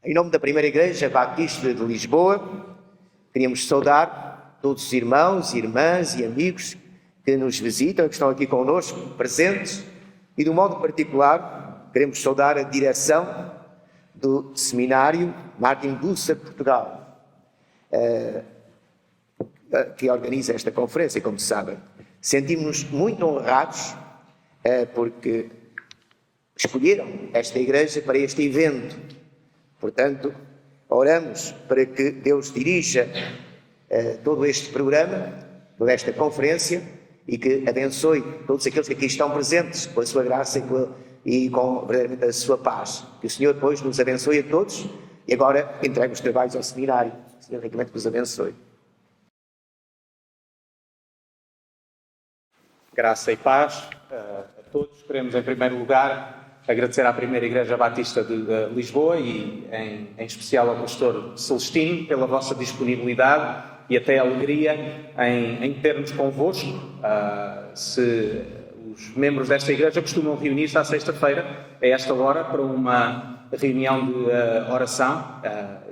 Em nome da Primeira Igreja Batista de Lisboa, queríamos saudar todos os irmãos, irmãs e amigos que nos visitam, que estão aqui connosco, presentes, e de um modo particular queremos saudar a direção do Seminário Martin Bucer Portugal, que organiza esta conferência, como sabem. Sentimos-nos muito honrados porque escolheram esta igreja para este evento. Portanto, oramos para que Deus dirija todo este programa, toda esta conferência, e que abençoe todos aqueles que aqui estão presentes com a sua graça e com verdadeiramente a sua paz. Que o Senhor depois nos abençoe a todos. E agora entrego os trabalhos ao seminário. O Senhor ricamente vos abençoe. Graça e paz a todos. Queremos, em primeiro lugar, agradecer à Primeira Igreja Batista de Lisboa e, em especial, ao pastor Celestino pela vossa disponibilidade e até alegria em ter-nos convosco. Se os membros desta igreja costumam reunir-se à sexta-feira, a esta hora, para uma reunião de oração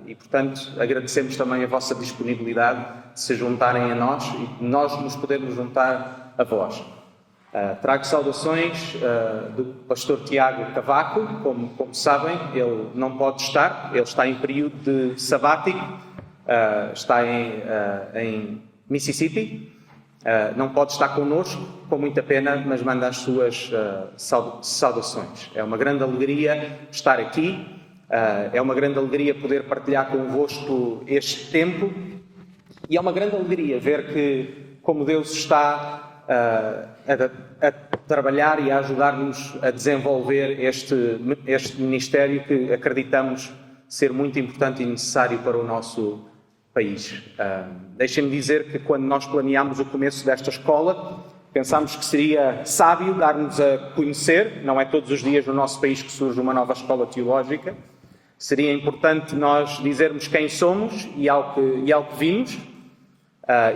e, portanto, agradecemos também a vossa disponibilidade de se juntarem a nós e nós nos podemos juntar a vós. Trago saudações do pastor Tiago Cavaco. Como sabem, ele não pode estar, ele está em período de sabático, está em Mississippi, não pode estar connosco, com muita pena, mas manda as suas saudações. É uma grande alegria estar aqui, é uma grande alegria poder partilhar convosco este tempo e é uma grande alegria ver que, como Deus está a trabalhar e a ajudar-nos a desenvolver este ministério que acreditamos ser muito importante e necessário para o nosso país. Deixem-me dizer que quando nós planeámos o começo desta escola, pensámos que seria sábio dar-nos a conhecer. Não é todos os dias no nosso país que surge uma nova escola teológica. Seria importante nós dizermos quem somos e ao que vimos.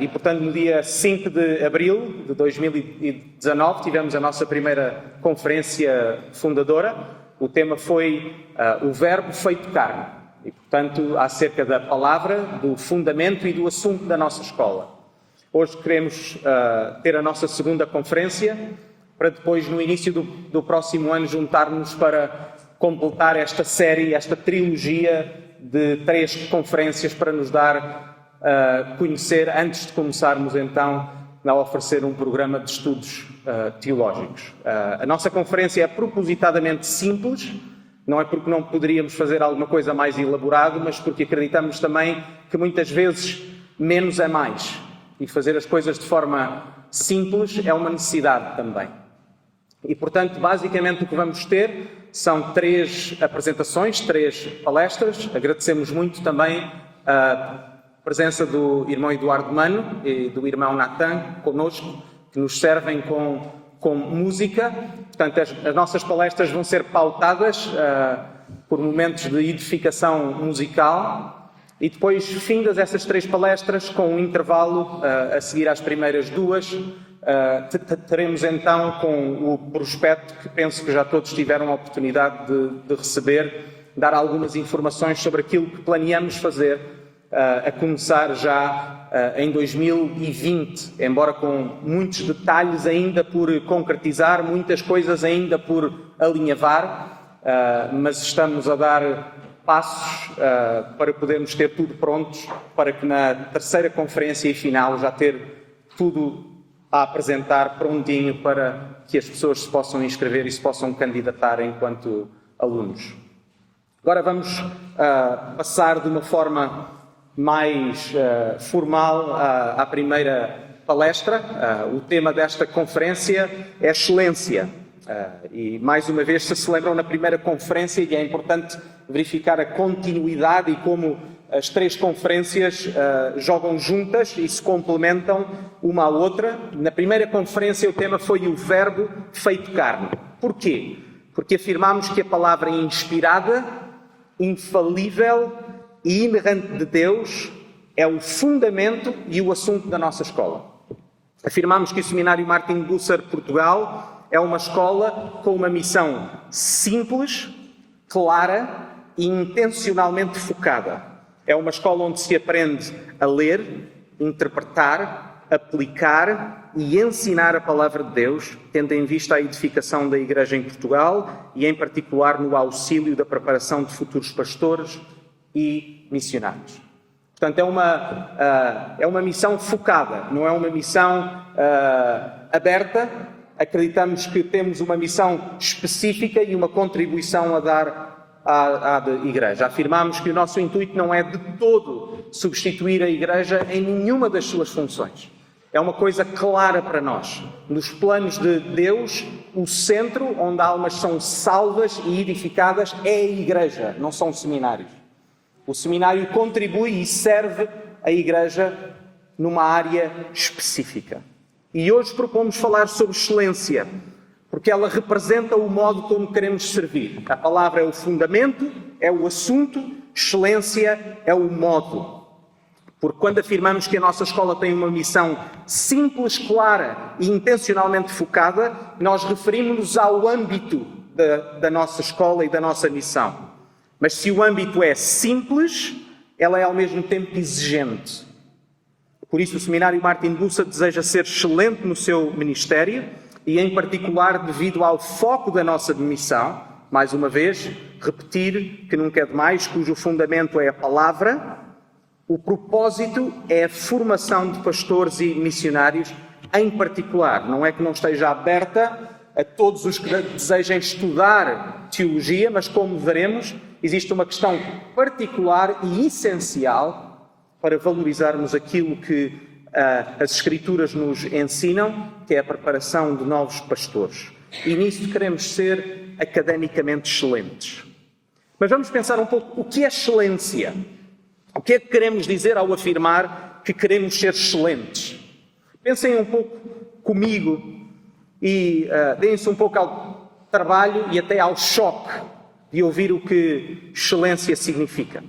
E, portanto, no dia 5 de abril de 2019, tivemos a nossa primeira conferência fundadora. O tema foi o Verbo feito carne. E, portanto, acerca da palavra, do fundamento e do assunto da nossa escola. Hoje queremos ter a nossa segunda conferência, para depois, no início do próximo ano, juntar-nos para completar esta série, esta trilogia de 3 conferências para nos dar conhecer, antes de começarmos então a oferecer um programa de estudos teológicos. A nossa conferência é propositadamente simples, não é porque não poderíamos fazer alguma coisa mais elaborada, mas porque acreditamos também que muitas vezes menos é mais. E fazer as coisas de forma simples é uma necessidade também. E, portanto, basicamente o que vamos ter são 3 apresentações, 3 palestras. Agradecemos muito também a presença do irmão Eduardo Mano e do irmão Natan connosco, que nos servem com música. Portanto, as nossas palestras vão ser pautadas por momentos de edificação musical e depois, findas essas 3 palestras, com um intervalo a seguir às primeiras 2, teremos então com o prospecto, que penso que já todos tiveram a oportunidade de receber, dar algumas informações sobre aquilo que planeamos fazer a começar já em 2020, embora com muitos detalhes ainda por concretizar, muitas coisas ainda por alinhavar, mas estamos a dar passos para podermos ter tudo pronto, para que na terceira conferência e final já ter tudo a apresentar prontinho para que as pessoas se possam inscrever e se possam candidatar enquanto alunos. Agora vamos passar de uma forma mais formal à primeira palestra. O tema desta conferência é excelência. E mais uma vez, se lembram, na primeira conferência, e é importante verificar a continuidade e como as 3 conferências jogam juntas e se complementam uma à outra. Na primeira conferência o tema foi o Verbo feito carne. Porquê? Porque afirmámos que a palavra inspirada, infalível e inerrante de Deus é o fundamento e o assunto da nossa escola. Afirmamos que o Seminário Martin Bucer Portugal é uma escola com uma missão simples, clara e intencionalmente focada. É uma escola onde se aprende a ler, interpretar, aplicar e ensinar a palavra de Deus, tendo em vista a edificação da Igreja em Portugal e, em particular, no auxílio da preparação de futuros pastores e missionários. Portanto, é uma missão focada, não é uma missão aberta. Acreditamos que temos uma missão específica e uma contribuição a dar à Igreja. Afirmamos que o nosso intuito não é de todo substituir a Igreja em nenhuma das suas funções. É uma coisa clara para nós. Nos planos de Deus, o centro onde almas são salvas e edificadas é a Igreja, não são seminários. O seminário contribui e serve a Igreja numa área específica. E hoje propomos falar sobre excelência, porque ela representa o modo como queremos servir. A palavra é o fundamento, é o assunto, excelência é o modo. Porque quando afirmamos que a nossa escola tem uma missão simples, clara e intencionalmente focada, nós referimos-nos ao âmbito da nossa escola e da nossa missão. Mas se o âmbito é simples, ela é ao mesmo tempo exigente. Por isso o Seminário Martin Bucer deseja ser excelente no seu ministério e, em particular, devido ao foco da nossa missão, mais uma vez, repetir que nunca é demais, cujo fundamento é a palavra, o propósito é a formação de pastores e missionários em particular. Não é que não esteja aberta a todos os que desejem estudar teologia, mas como veremos, existe uma questão particular e essencial para valorizarmos aquilo que as Escrituras nos ensinam, que é a preparação de novos pastores. E nisso queremos ser academicamente excelentes. Mas vamos pensar um pouco o que é excelência. O que é que queremos dizer ao afirmar que queremos ser excelentes? Pensem um pouco comigo e deem-se um pouco ao trabalho e até ao choque de ouvir o que excelência significa.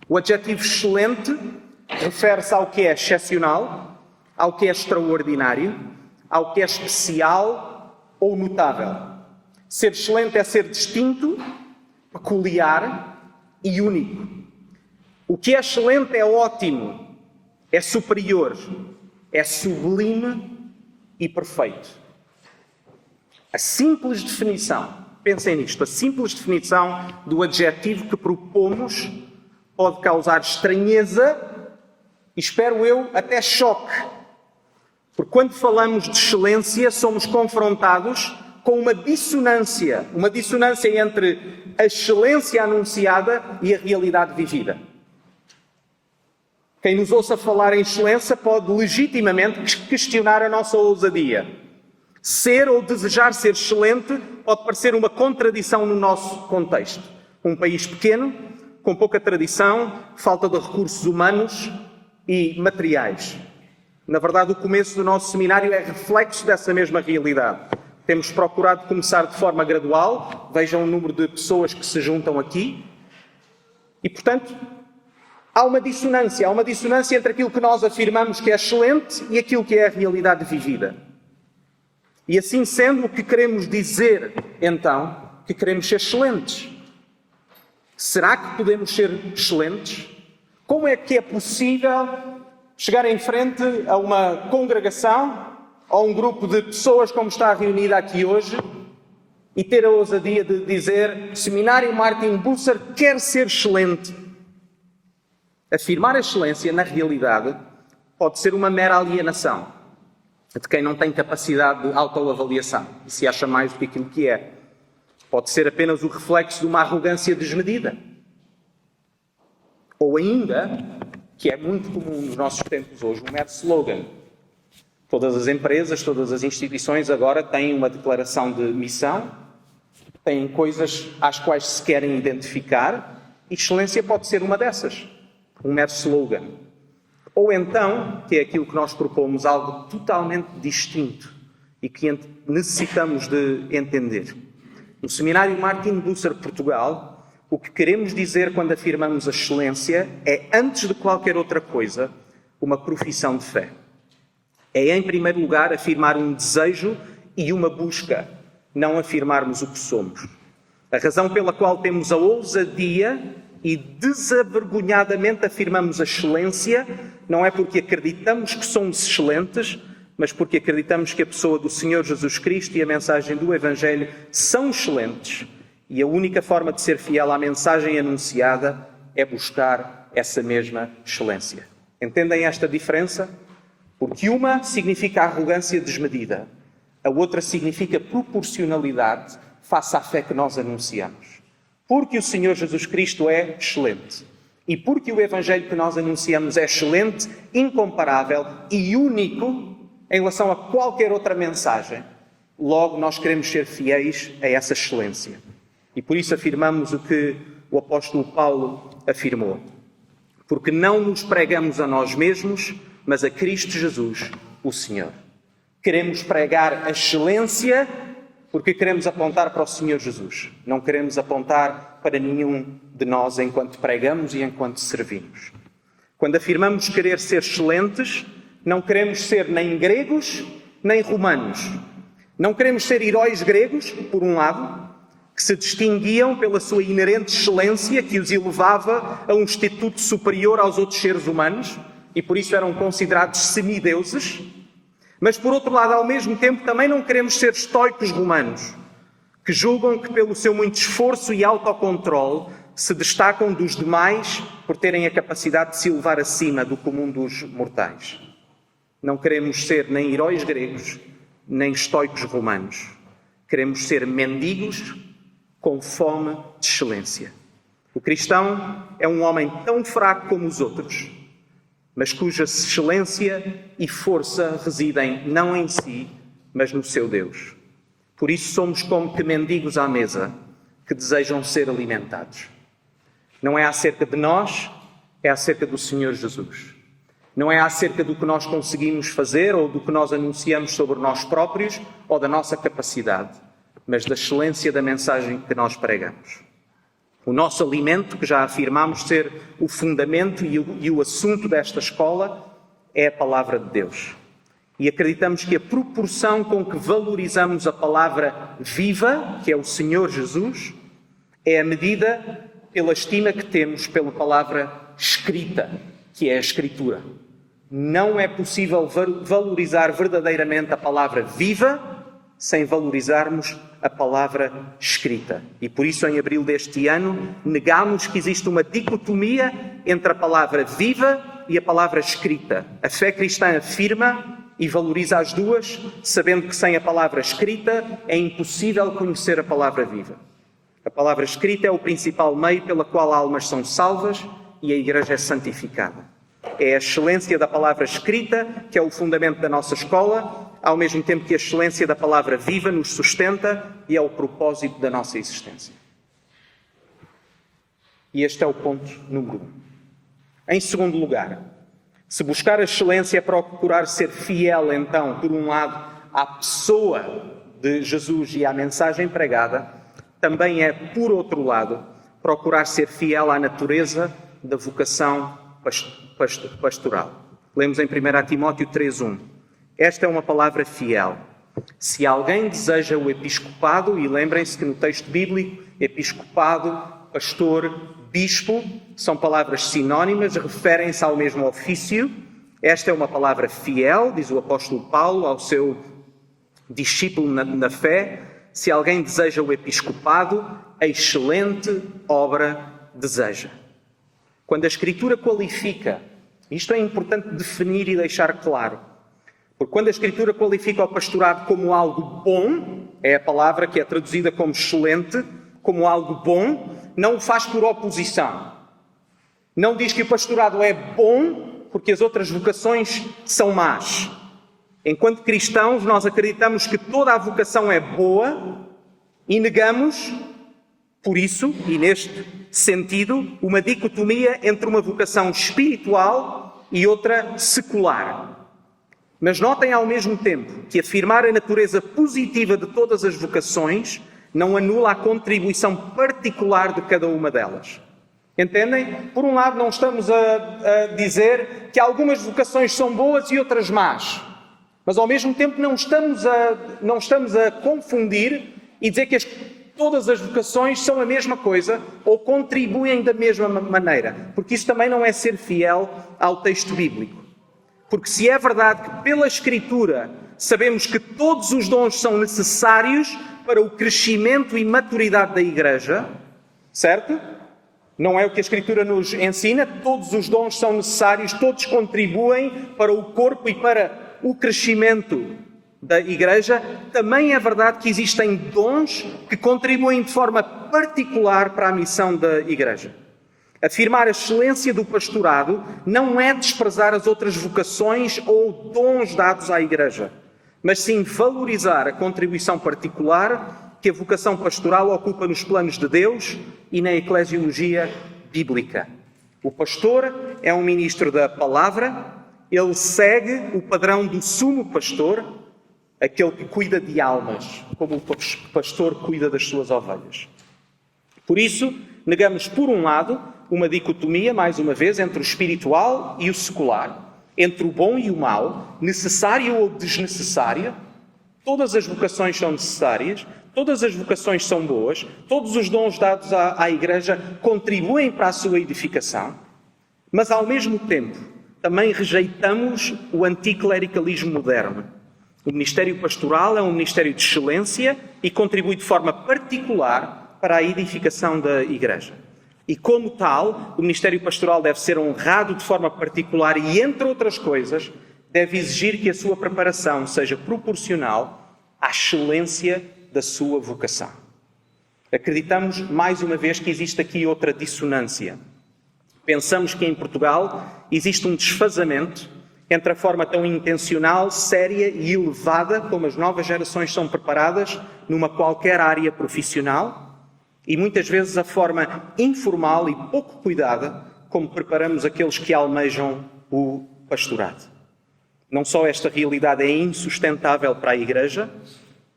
O adjetivo excelente refere-se ao que é excepcional, ao que é extraordinário, ao que é especial ou notável. Ser excelente é ser distinto, peculiar e único. O que é excelente é ótimo, é superior, é sublime e perfeito. A simples definição, pensem nisto, a simples definição do adjetivo que propomos pode causar estranheza e, espero eu, até choque. Porque quando falamos de excelência, somos confrontados com uma dissonância entre a excelência anunciada e a realidade vivida. Quem nos ouça falar em excelência pode legitimamente questionar a nossa ousadia. Ser ou desejar ser excelente pode parecer uma contradição no nosso contexto. Um país pequeno, com pouca tradição, falta de recursos humanos e materiais. Na verdade, o começo do nosso seminário é reflexo dessa mesma realidade. Temos procurado começar de forma gradual, vejam o número de pessoas que se juntam aqui, e, portanto, há uma dissonância entre aquilo que nós afirmamos que é excelente e aquilo que é a realidade vivida. E assim sendo, o que queremos dizer, então, que queremos ser excelentes. Será que podemos ser excelentes? Como é que é possível chegar em frente a uma congregação, a um grupo de pessoas como está reunida aqui hoje, e ter a ousadia de dizer: o Seminário Martin Bucer quer ser excelente? Afirmar a excelência, na realidade, pode ser uma mera alienação de quem não tem capacidade de autoavaliação e se acha mais do que aquilo que é. Pode ser apenas o reflexo de uma arrogância desmedida. Ou ainda, que é muito comum nos nossos tempos hoje, um mero slogan. Todas as empresas, todas as instituições agora têm uma declaração de missão, têm coisas às quais se querem identificar, e excelência pode ser uma dessas. Um mero slogan. Ou então, que é aquilo que nós propomos, algo totalmente distinto e que necessitamos de entender. No Seminário Martin Bucer Portugal, o que queremos dizer quando afirmamos a excelência é, antes de qualquer outra coisa, uma profissão de fé. É, em primeiro lugar, afirmar um desejo e uma busca, não afirmarmos o que somos. A razão pela qual temos a ousadia e desavergonhadamente afirmamos a excelência não é porque acreditamos que somos excelentes, mas porque acreditamos que a pessoa do Senhor Jesus Cristo e a mensagem do Evangelho são excelentes e a única forma de ser fiel à mensagem anunciada é buscar essa mesma excelência. Entendem esta diferença? Porque uma significa arrogância desmedida, a outra significa proporcionalidade face à fé que nós anunciamos. Porque o Senhor Jesus Cristo é excelente e porque o Evangelho que nós anunciamos é excelente, incomparável e único em relação a qualquer outra mensagem, logo nós queremos ser fiéis a essa excelência. E por isso afirmamos o que o apóstolo Paulo afirmou. Porque não nos pregamos a nós mesmos, mas a Cristo Jesus, o Senhor. Queremos pregar a excelência porque queremos apontar para o Senhor Jesus. Não queremos apontar para nenhum de nós enquanto pregamos e enquanto servimos. Quando afirmamos querer ser excelentes, não queremos ser nem gregos, nem romanos. Não queremos ser heróis gregos, por um lado, que se distinguiam pela sua inerente excelência, que os elevava a um estatuto superior aos outros seres humanos, e por isso eram considerados semideuses. Mas, por outro lado, ao mesmo tempo, também não queremos ser estoicos romanos, que julgam que pelo seu muito esforço e autocontrole se destacam dos demais por terem a capacidade de se elevar acima do comum dos mortais. Não queremos ser nem heróis gregos, nem estoicos romanos. Queremos ser mendigos com fome de excelência. O cristão é um homem tão fraco como os outros, mas cuja excelência e força residem não em si, mas no seu Deus. Por isso somos como que mendigos à mesa, que desejam ser alimentados. Não é acerca de nós, é acerca do Senhor Jesus. Não é acerca do que nós conseguimos fazer ou do que nós anunciamos sobre nós próprios ou da nossa capacidade, mas da excelência da mensagem que nós pregamos. O nosso alimento, que já afirmamos ser o fundamento e o assunto desta escola, é a palavra de Deus. E acreditamos que a proporção com que valorizamos a palavra viva, que é o Senhor Jesus, é a medida pela estima que temos pela palavra escrita, que é a Escritura. Não é possível valorizar verdadeiramente a palavra viva sem valorizarmos a palavra escrita. E por isso, em abril deste ano, negámos que existe uma dicotomia entre a palavra viva e a palavra escrita. A fé cristã afirma e valoriza as duas, sabendo que sem a palavra escrita é impossível conhecer a palavra viva. A palavra escrita é o principal meio pela qual almas são salvas e a Igreja é santificada. É a excelência da palavra escrita que é o fundamento da nossa escola, ao mesmo tempo que a excelência da palavra viva nos sustenta e é o propósito da nossa existência. E este é o ponto número 1. Em segundo lugar, se buscar a excelência é procurar ser fiel, então, por um lado, à pessoa de Jesus e à mensagem pregada, também é, por outro lado, procurar ser fiel à natureza da vocação pastoral. Lemos em 1 Timóteo 3:1. Esta é uma palavra fiel. Se alguém deseja o episcopado, e lembrem-se que no texto bíblico, episcopado, pastor, bispo, são palavras sinónimas, referem-se ao mesmo ofício. Esta é uma palavra fiel, diz o apóstolo Paulo ao seu discípulo na fé. Se alguém deseja o episcopado, a excelente obra deseja. Quando a Escritura qualifica, isto é importante definir e deixar claro, porque quando a Escritura qualifica o pastorado como algo bom, é a palavra que é traduzida como excelente, como algo bom, não o faz por oposição. Não diz que o pastorado é bom porque as outras vocações são más. Enquanto cristãos, nós acreditamos que toda a vocação é boa e negamos, por isso, e neste sentido, uma dicotomia entre uma vocação espiritual e outra secular. Mas notem ao mesmo tempo que afirmar a natureza positiva de todas as vocações não anula a contribuição particular de cada uma delas. Entendem? Por um lado, não estamos a dizer que algumas vocações são boas e outras más. Mas ao mesmo tempo não estamos a confundir e dizer que todas as vocações são a mesma coisa ou contribuem da mesma maneira, porque isso também não é ser fiel ao texto bíblico. Porque se é verdade que pela Escritura sabemos que todos os dons são necessários para o crescimento e maturidade da Igreja, certo? Não é o que a Escritura nos ensina, todos os dons são necessários, todos contribuem para o corpo e para o crescimento da Igreja. Também é verdade que existem dons que contribuem de forma particular para a missão da Igreja. Afirmar a excelência do pastorado não é desprezar as outras vocações ou dons dados à Igreja, mas sim valorizar a contribuição particular que a vocação pastoral ocupa nos planos de Deus e na eclesiologia bíblica. O pastor é um ministro da palavra, ele segue o padrão do sumo pastor, aquele que cuida de almas, como o pastor cuida das suas ovelhas. Por isso, negamos, por um lado, uma dicotomia, mais uma vez, entre o espiritual e o secular, entre o bom e o mau, necessário ou desnecessário. Todas as vocações são necessárias, todas as vocações são boas, todos os dons dados à Igreja contribuem para a sua edificação, mas, ao mesmo tempo, também rejeitamos o anticlericalismo moderno. O ministério pastoral é um ministério de excelência e contribui de forma particular para a edificação da Igreja. E, como tal, o ministério pastoral deve ser honrado de forma particular e, entre outras coisas, deve exigir que a sua preparação seja proporcional à excelência da sua vocação. Acreditamos, mais uma vez, que existe aqui outra dissonância. Pensamos que em Portugal existe um desfazamento entre a forma tão intencional, séria e elevada como as novas gerações são preparadas numa qualquer área profissional e muitas vezes a forma informal e pouco cuidada como preparamos aqueles que almejam o pastorado. Não só esta realidade é insustentável para a Igreja,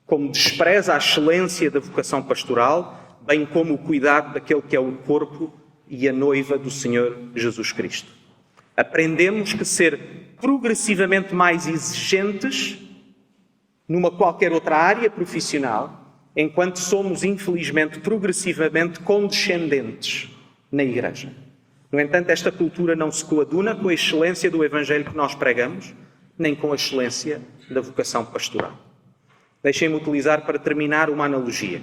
como despreza a excelência da vocação pastoral, bem como o cuidado daquele que é o corpo e a noiva do Senhor Jesus Cristo. Aprendemos que ser progressivamente mais exigentes numa qualquer outra área profissional, enquanto somos, infelizmente, progressivamente condescendentes na Igreja. No entanto, esta cultura não se coaduna com a excelência do Evangelho que nós pregamos, nem com a excelência da vocação pastoral. Deixem-me utilizar para terminar uma analogia.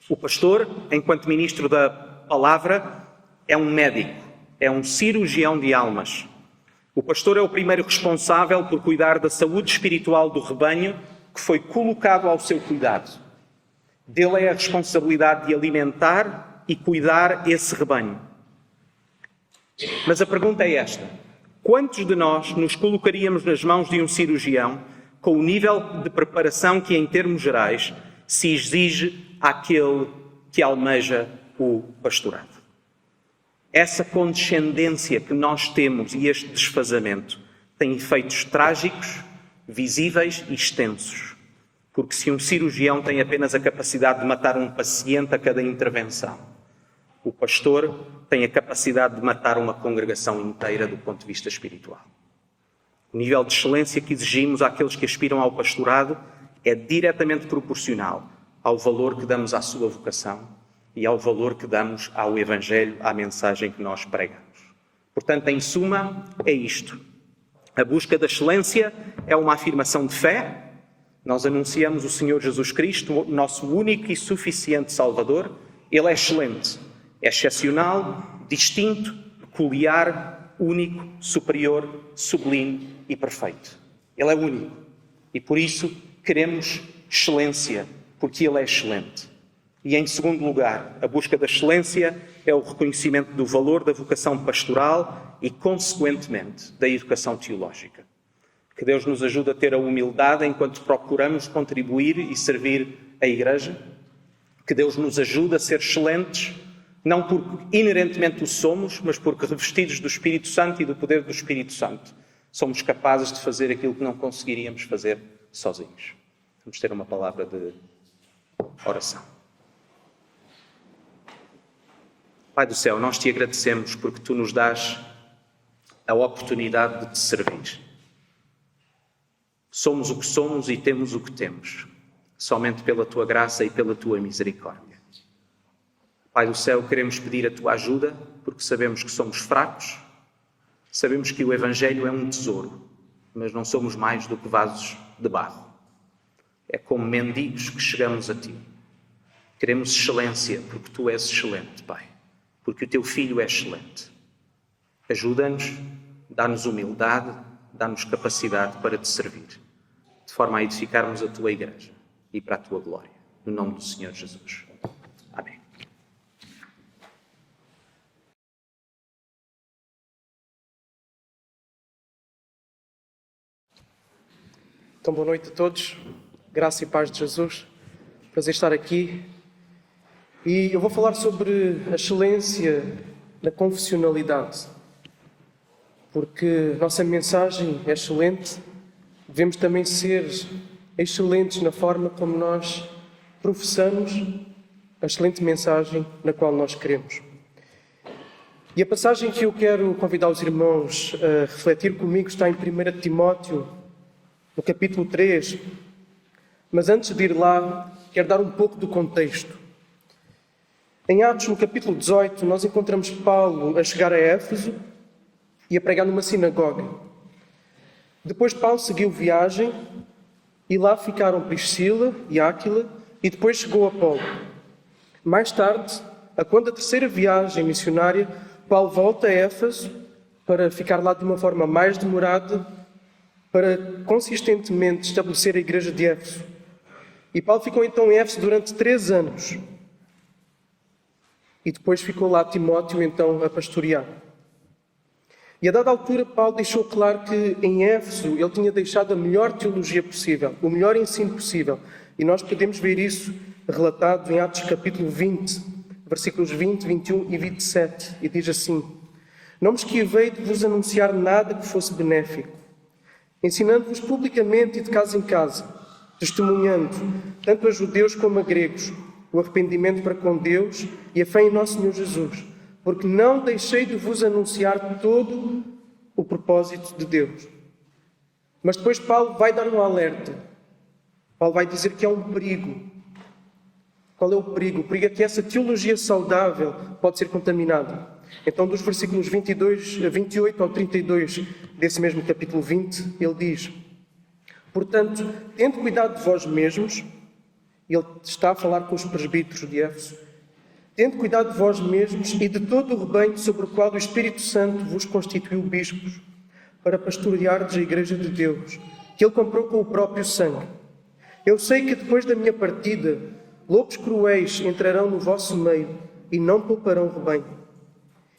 O pastor, enquanto ministro da palavra, é um médico, é um cirurgião de almas. O pastor é o primeiro responsável por cuidar da saúde espiritual do rebanho que foi colocado ao seu cuidado. Dele é a responsabilidade de alimentar e cuidar esse rebanho. Mas a pergunta é esta: quantos de nós nos colocaríamos nas mãos de um cirurgião com o nível de preparação que, em termos gerais, se exige àquele que almeja o pastorado? Essa condescendência que nós temos e este desfazamento tem efeitos trágicos, visíveis e extensos. Porque se um cirurgião tem apenas a capacidade de matar um paciente a cada intervenção, o pastor tem a capacidade de matar uma congregação inteira do ponto de vista espiritual. O nível de excelência que exigimos àqueles que aspiram ao pastorado é diretamente proporcional ao valor que damos à sua vocação e ao valor que damos ao Evangelho, à mensagem que nós pregamos. Portanto, em suma, é isto. A busca da excelência é uma afirmação de fé. Nós anunciamos o Senhor Jesus Cristo, nosso único e suficiente Salvador. Ele é excelente, é excepcional, distinto, peculiar, único, superior, sublime e perfeito. Ele é único e por isso queremos excelência, porque Ele é excelente. E em segundo lugar, a busca da excelência é o reconhecimento do valor da vocação pastoral e, consequentemente, da educação teológica. Que Deus nos ajude a ter a humildade enquanto procuramos contribuir e servir a Igreja. Que Deus nos ajude a ser excelentes, não porque inerentemente o somos, mas porque, revestidos do Espírito Santo e do poder do Espírito Santo, somos capazes de fazer aquilo que não conseguiríamos fazer sozinhos. Vamos ter uma palavra de oração. Pai do céu, nós te agradecemos porque tu nos dás a oportunidade de te servir. Somos o que somos e temos o que temos. somente pela tua graça e pela tua misericórdia. Pai do céu, queremos pedir a tua ajuda, porque sabemos que somos fracos, sabemos que o Evangelho é um tesouro, mas não somos mais do que vasos de barro. É como mendigos que chegamos a ti. Queremos excelência, porque tu és excelente, Pai, porque o teu Filho é excelente. Ajuda-nos, dá-nos humildade, dá-nos capacidade para te servir, de forma a edificarmos a tua igreja e para a tua glória. No nome do Senhor Jesus. Amém. Então, boa noite a todos. Graça e paz de Jesus. Prazer estar aqui. E eu vou falar sobre a excelência na confessionalidade. Porque a nossa mensagem é excelente, devemos também ser excelentes na forma como nós professamos a excelente mensagem na qual nós queremos. E a passagem que eu quero convidar os irmãos a refletir comigo está em 1 Timóteo, no capítulo 3. Mas antes de ir lá, quero dar um pouco do contexto. Em Atos, no capítulo 18, nós encontramos Paulo a chegar a Éfeso e a pregar numa sinagoga. Depois Paulo seguiu viagem e lá ficaram Priscila e Áquila e depois chegou a Apolo. Mais tarde, quando a terceira viagem missionária, Paulo volta a Éfeso para ficar lá de uma forma mais demorada, para consistentemente estabelecer a igreja de Éfeso. E Paulo ficou então em Éfeso durante 3 anos. E depois ficou lá Timóteo então a pastorear. E a dada altura Paulo deixou claro que em Éfeso ele tinha deixado a melhor teologia possível, o melhor ensino possível. E nós podemos ver isso relatado em Atos capítulo 20, versículos 20, 21 e 27. E diz assim: Não me esquivei de vos anunciar nada que fosse benéfico, ensinando-vos publicamente e de casa em casa, testemunhando, tanto a judeus como a gregos, o arrependimento para com Deus e a fé em nosso Senhor Jesus, porque não deixei de vos anunciar todo o propósito de Deus. Mas depois Paulo vai dar um alerta. Paulo vai dizer que há um perigo. Qual é o perigo? O perigo é que essa teologia saudável pode ser contaminada. Então, dos versículos 28 ao 32 desse mesmo capítulo 20, ele diz: Portanto, tende cuidado de vós mesmos. Ele está a falar com os presbíteros de Éfeso. Tende cuidado de vós mesmos e de todo o rebanho sobre o qual o Espírito Santo vos constituiu bispos, para pastoreardes a igreja de Deus, que ele comprou com o próprio sangue. Eu sei que depois da minha partida, lobos cruéis entrarão no vosso meio e não pouparão o rebanho.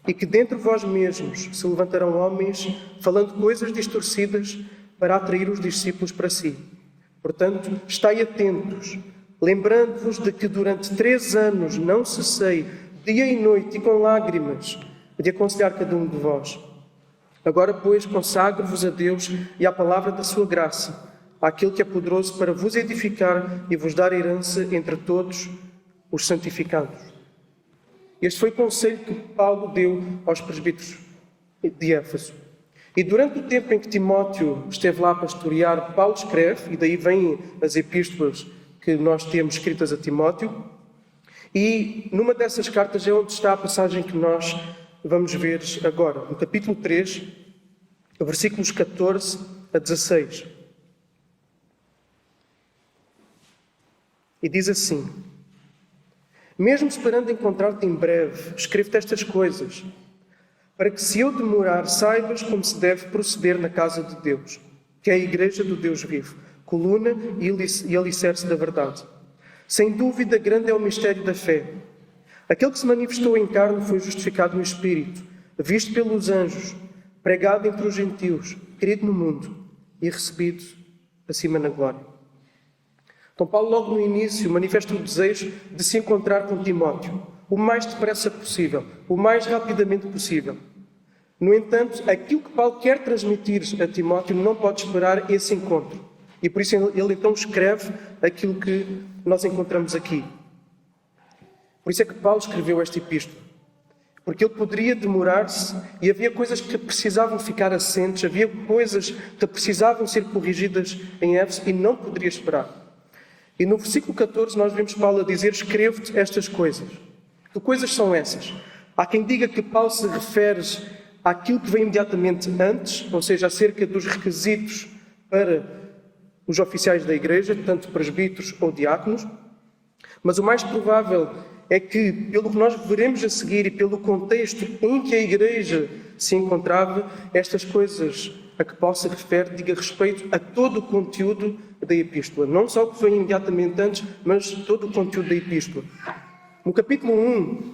E que dentre vós mesmos se levantarão homens falando coisas distorcidas para atrair os discípulos para si. Portanto, estai atentos, lembrando-vos de que durante 3 anos não cessei, dia e noite e com lágrimas, de aconselhar cada um de vós. Agora, pois, consagro-vos a Deus e à palavra da sua graça, àquele que é poderoso para vos edificar e vos dar herança entre todos os santificados. Este foi o conselho que Paulo deu aos presbíteros de Éfeso. E durante o tempo em que Timóteo esteve lá a pastorear, Paulo escreve, e daí vêm as epístolas que nós temos escritas a Timóteo, e numa dessas cartas é onde está a passagem que nós vamos ver agora, no capítulo 3, versículos 14 a 16. E diz assim: Mesmo esperando encontrar-te em breve, escrevo-te estas coisas, para que, se eu demorar, saibas como se deve proceder na casa de Deus, que é a igreja do Deus vivo, coluna e alicerce da verdade. Sem dúvida, grande é o mistério da fé. Aquele que se manifestou em carne foi justificado no Espírito, visto pelos anjos, pregado entre os gentios, querido no mundo e recebido acima na glória. Então Paulo, logo no início, manifesta o desejo de se encontrar com Timóteo, o mais depressa possível, o mais rapidamente possível. No entanto, aquilo que Paulo quer transmitir a Timóteo não pode esperar esse encontro. E por isso ele então escreve aquilo que nós encontramos aqui. Por isso é que Paulo escreveu esta epístola. Porque ele poderia demorar-se e havia coisas que precisavam ficar assentes, havia coisas que precisavam ser corrigidas em Éfeso e não poderia esperar. E no versículo 14 nós vemos Paulo a dizer: escrevo-te estas coisas. Que coisas são essas? Há quem diga que Paulo se refere àquilo que vem imediatamente antes, ou seja, acerca dos requisitos para os oficiais da igreja, tanto presbíteros ou diáconos. Mas o mais provável é que, pelo que nós veremos a seguir e pelo contexto em que a igreja se encontrava, estas coisas a que Paulo se refere diga respeito a todo o conteúdo da epístola. Não só o que vem imediatamente antes, mas todo o conteúdo da epístola. No capítulo 1,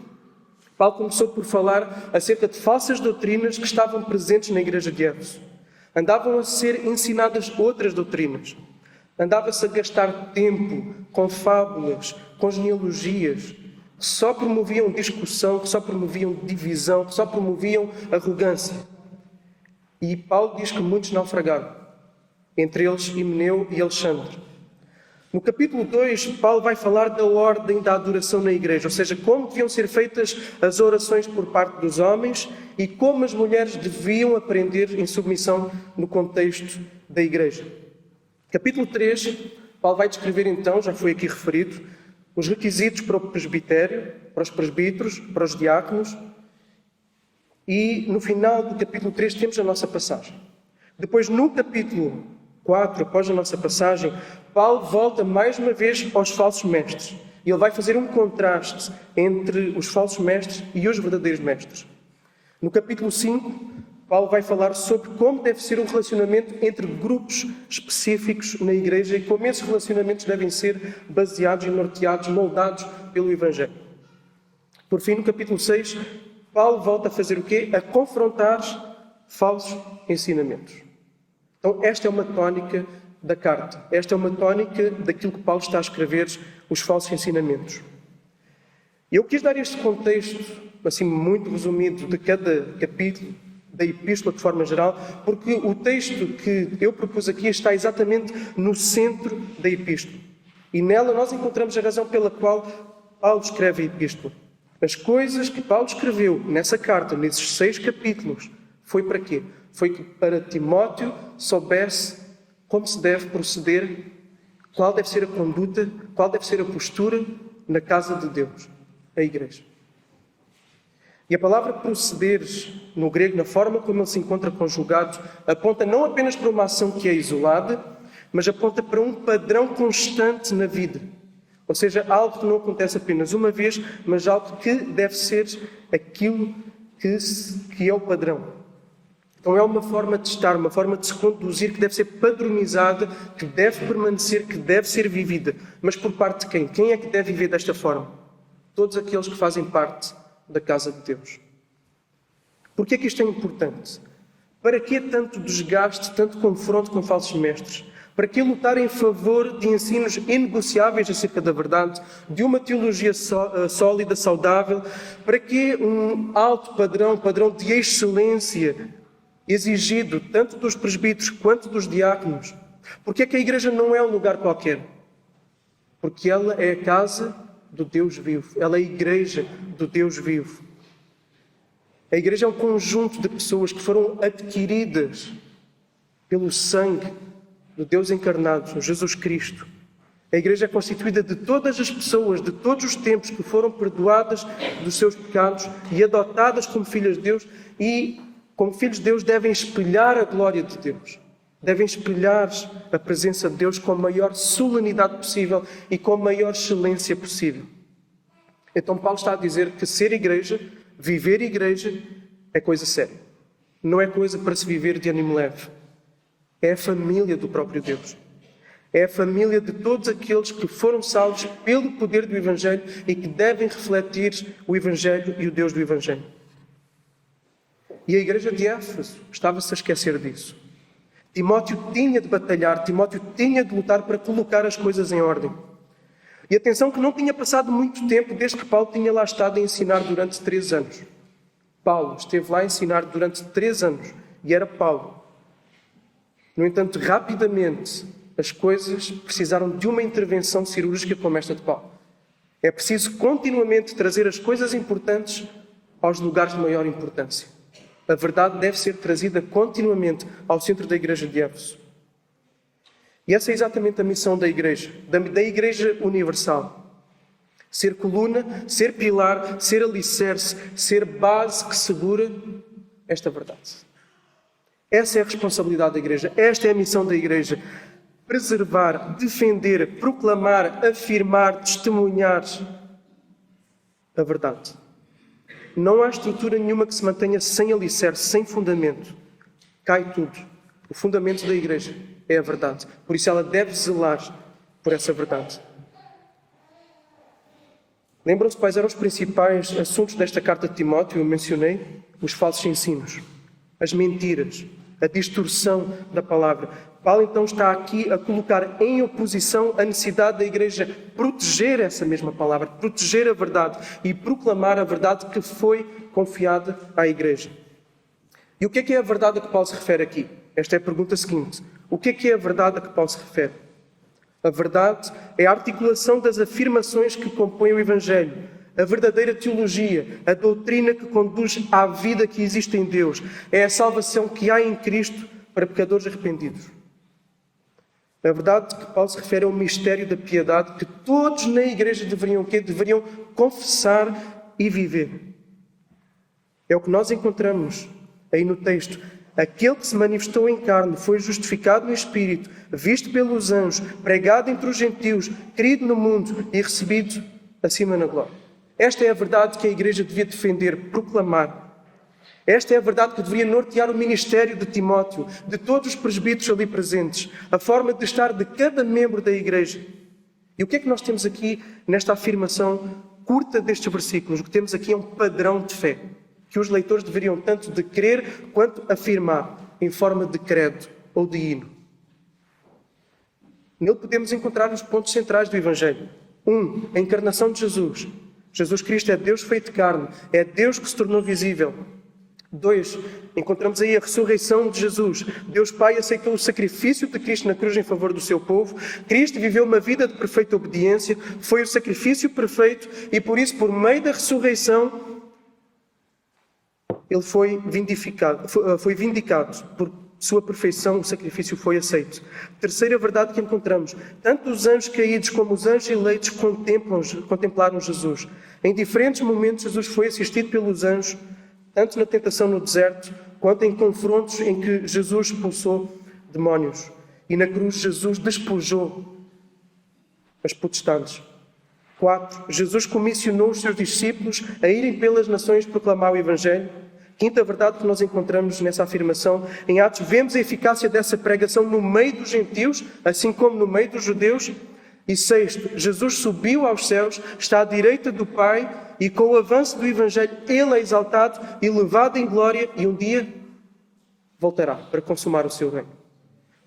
Paulo começou por falar acerca de falsas doutrinas que estavam presentes na igreja de Éfeso. Andavam a ser ensinadas outras doutrinas. Andava-se a gastar tempo com fábulas, com genealogias, que só promoviam discussão, que só promoviam divisão, que só promoviam arrogância. E Paulo diz que muitos naufragaram, entre eles Himeneu e Alexandre. No capítulo 2, Paulo vai falar da ordem da adoração na igreja, ou seja, como deviam ser feitas as orações por parte dos homens e como as mulheres deviam aprender em submissão no contexto da igreja. Capítulo 3, Paulo vai descrever então, já foi aqui referido, os requisitos para o presbitério, para os presbíteros, para os diáconos. E no final do capítulo 3 temos a nossa passagem. Depois, no capítulo 4, após a nossa passagem, Paulo volta mais uma vez aos falsos mestres. E ele vai fazer um contraste entre os falsos mestres e os verdadeiros mestres. No capítulo 5, Paulo vai falar sobre como deve ser o relacionamento entre grupos específicos na igreja e como esses relacionamentos devem ser baseados e norteados, moldados pelo Evangelho. Por fim, no capítulo 6, Paulo volta a fazer o quê? A confrontar falsos ensinamentos. Então, esta é uma tónica da carta. Esta é uma tónica daquilo que Paulo está a escrever, os falsos ensinamentos. Eu quis dar este contexto, assim, muito resumido, de cada capítulo da epístola de forma geral, porque o texto que eu propus aqui está exatamente no centro da epístola. E nela nós encontramos a razão pela qual Paulo escreve a epístola. As coisas que Paulo escreveu nessa carta, nesses 6 capítulos, foi para quê? Foi para Timóteo soubesse como se deve proceder, qual deve ser a conduta, qual deve ser a postura na casa de Deus, a igreja. E a palavra procederes, no grego, na forma como ele se encontra conjugado, aponta não apenas para uma ação que é isolada, mas aponta para um padrão constante na vida. Ou seja, algo que não acontece apenas uma vez, mas algo que deve ser aquilo que é o padrão. Então é uma forma de estar, uma forma de se conduzir que deve ser padronizada, que deve permanecer, que deve ser vivida. Mas por parte de quem? Quem é que deve viver desta forma? Todos aqueles que fazem parte da casa de Deus. Porquê é que isto é importante? Para que tanto desgaste, tanto confronto com falsos mestres? Para que lutar em favor de ensinos inegociáveis acerca da verdade, de uma teologia sólida, saudável? Para que um alto padrão de excelência exigido tanto dos presbíteros quanto dos diáconos? Porque é que a igreja não é um lugar qualquer? Porque ela é a casa do Deus vivo. Ela é a igreja do Deus vivo. A igreja é um conjunto de pessoas que foram adquiridas pelo sangue do Deus encarnado, Jesus Cristo. A igreja é constituída de todas as pessoas, de todos os tempos, que foram perdoadas dos seus pecados e adotadas como filhas de Deus, e como filhos de Deus devem espelhar a glória de Deus. Devem espelhar a presença de Deus com a maior solenidade possível e com a maior excelência possível. Então Paulo está a dizer que ser igreja, viver igreja, é coisa séria. Não é coisa para se viver de ânimo leve. É a família do próprio Deus. É a família de todos aqueles que foram salvos pelo poder do Evangelho e que devem refletir o Evangelho e o Deus do Evangelho. E a igreja de Éfeso estava-se a esquecer disso. Timóteo tinha de batalhar, Timóteo tinha de lutar para colocar as coisas em ordem. E atenção que não tinha passado muito tempo desde que Paulo tinha lá estado a ensinar durante 3 anos. Paulo esteve lá a ensinar durante 3 anos e era Paulo. No entanto, rapidamente, as coisas precisaram de uma intervenção cirúrgica como esta de Paulo. É preciso continuamente trazer as coisas importantes aos lugares de maior importância. A verdade deve ser trazida continuamente ao centro da igreja de Éfeso. E essa é exatamente a missão da Igreja, da Igreja Universal. Ser coluna, ser pilar, ser alicerce, ser base que segura esta verdade. Essa é a responsabilidade da Igreja, esta é a missão da Igreja. Preservar, defender, proclamar, afirmar, testemunhar a verdade. Não há estrutura nenhuma que se mantenha sem alicerce, sem fundamento. Cai tudo. O fundamento da Igreja é a verdade. Por isso ela deve zelar por essa verdade. Lembram-se quais eram os principais assuntos desta carta de Timóteo? Eu mencionei os falsos ensinos, as mentiras, a distorção da palavra. Paulo então está aqui a colocar em oposição a necessidade da Igreja proteger essa mesma palavra, proteger a verdade e proclamar a verdade que foi confiada à Igreja. E o que é a verdade a que Paulo se refere aqui? Esta é a pergunta seguinte. O que é a verdade a que Paulo se refere? A verdade é a articulação das afirmações que compõem o Evangelho, a verdadeira teologia, a doutrina que conduz à vida que existe em Deus. É a salvação que há em Cristo para pecadores arrependidos. A verdade que Paulo se refere é o mistério da piedade que todos na Igreja deveriam confessar e viver. É o que nós encontramos aí no texto. Aquele que se manifestou em carne, foi justificado no Espírito, visto pelos anjos, pregado entre os gentios, querido no mundo e recebido acima na glória. Esta é a verdade que a Igreja devia defender, proclamar. Esta é a verdade que deveria nortear o ministério de Timóteo, de todos os presbíteros ali presentes, a forma de estar de cada membro da Igreja. E o que é que nós temos aqui nesta afirmação curta destes versículos? O que temos aqui é um padrão de fé, que os leitores deveriam tanto de crer quanto afirmar, em forma de credo ou de hino. Nele podemos encontrar os pontos centrais do Evangelho. 1. A encarnação de Jesus. Jesus Cristo é Deus feito carne, é Deus que se tornou visível. 2. Encontramos aí a ressurreição de Jesus. Deus Pai aceitou o sacrifício de Cristo na cruz em favor do seu povo. Cristo viveu uma vida de perfeita obediência, foi o sacrifício perfeito e por isso, por meio da ressurreição, ele foi vindicado. Por sua perfeição, o sacrifício foi aceito. Terceira verdade que encontramos. Tanto os anjos caídos como os anjos eleitos contemplaram Jesus. Em diferentes momentos, Jesus foi assistido pelos anjos, tanto na tentação no deserto, quanto em confrontos em que Jesus expulsou demónios. E na cruz, Jesus despojou as potestades. 4. Jesus comissionou os seus discípulos a irem pelas nações proclamar o Evangelho. Quinta verdade que nós encontramos nessa afirmação, em Atos, vemos a eficácia dessa pregação no meio dos gentios, assim como no meio dos judeus. E sexto, Jesus subiu aos céus, está à direita do Pai, e com o avanço do Evangelho, Ele é exaltado e levado em glória, e um dia voltará para consumar o seu reino.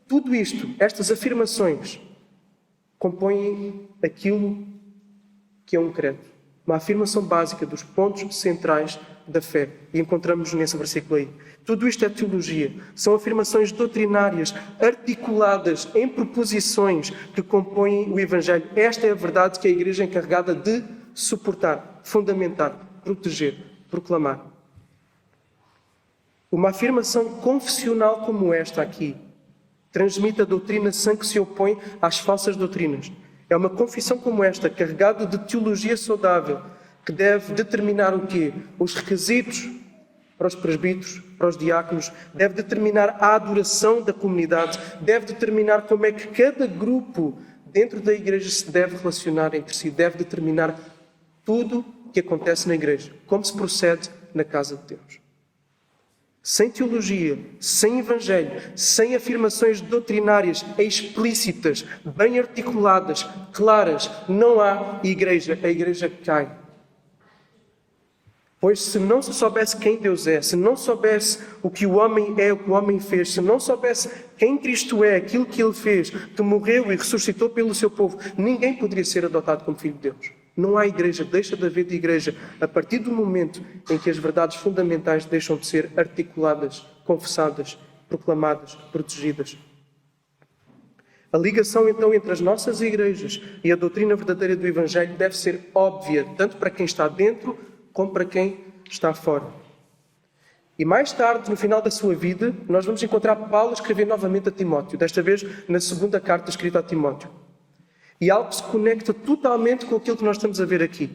Tudo isto, estas afirmações, compõem aquilo que é um credo. Uma afirmação básica dos pontos centrais da fé. E encontramos nesse versículo aí. Tudo isto é teologia. São afirmações doutrinárias, articuladas em proposições que compõem o Evangelho. Esta é a verdade que a Igreja é encarregada de suportar, fundamentar, proteger, proclamar. Uma afirmação confessional como esta aqui transmite a doutrina sã que se opõe às falsas doutrinas. É uma confissão como esta, carregada de teologia saudável, que deve determinar o quê? Os requisitos para os presbíteros, para os diáconos, deve determinar a adoração da comunidade, deve determinar como é que cada grupo dentro da Igreja se deve relacionar entre si, deve determinar tudo o que acontece na Igreja, como se procede na casa de Deus. Sem teologia, sem Evangelho, sem afirmações doutrinárias explícitas, bem articuladas, claras, não há Igreja. A Igreja cai. Pois se não se soubesse quem Deus é, se não soubesse o que o homem é, o que o homem fez, se não soubesse quem Cristo é, aquilo que Ele fez, que morreu e ressuscitou pelo seu povo, ninguém poderia ser adotado como filho de Deus. Não há igreja, deixa de haver de igreja a partir do momento em que as verdades fundamentais deixam de ser articuladas, confessadas, proclamadas, protegidas. A ligação, então, entre as nossas igrejas e a doutrina verdadeira do Evangelho deve ser óbvia, tanto para quem está dentro como para quem está fora. E mais tarde, no final da sua vida, nós vamos encontrar Paulo a escrever novamente a Timóteo, desta vez na segunda carta escrita a Timóteo. E algo se conecta totalmente com aquilo que nós estamos a ver aqui.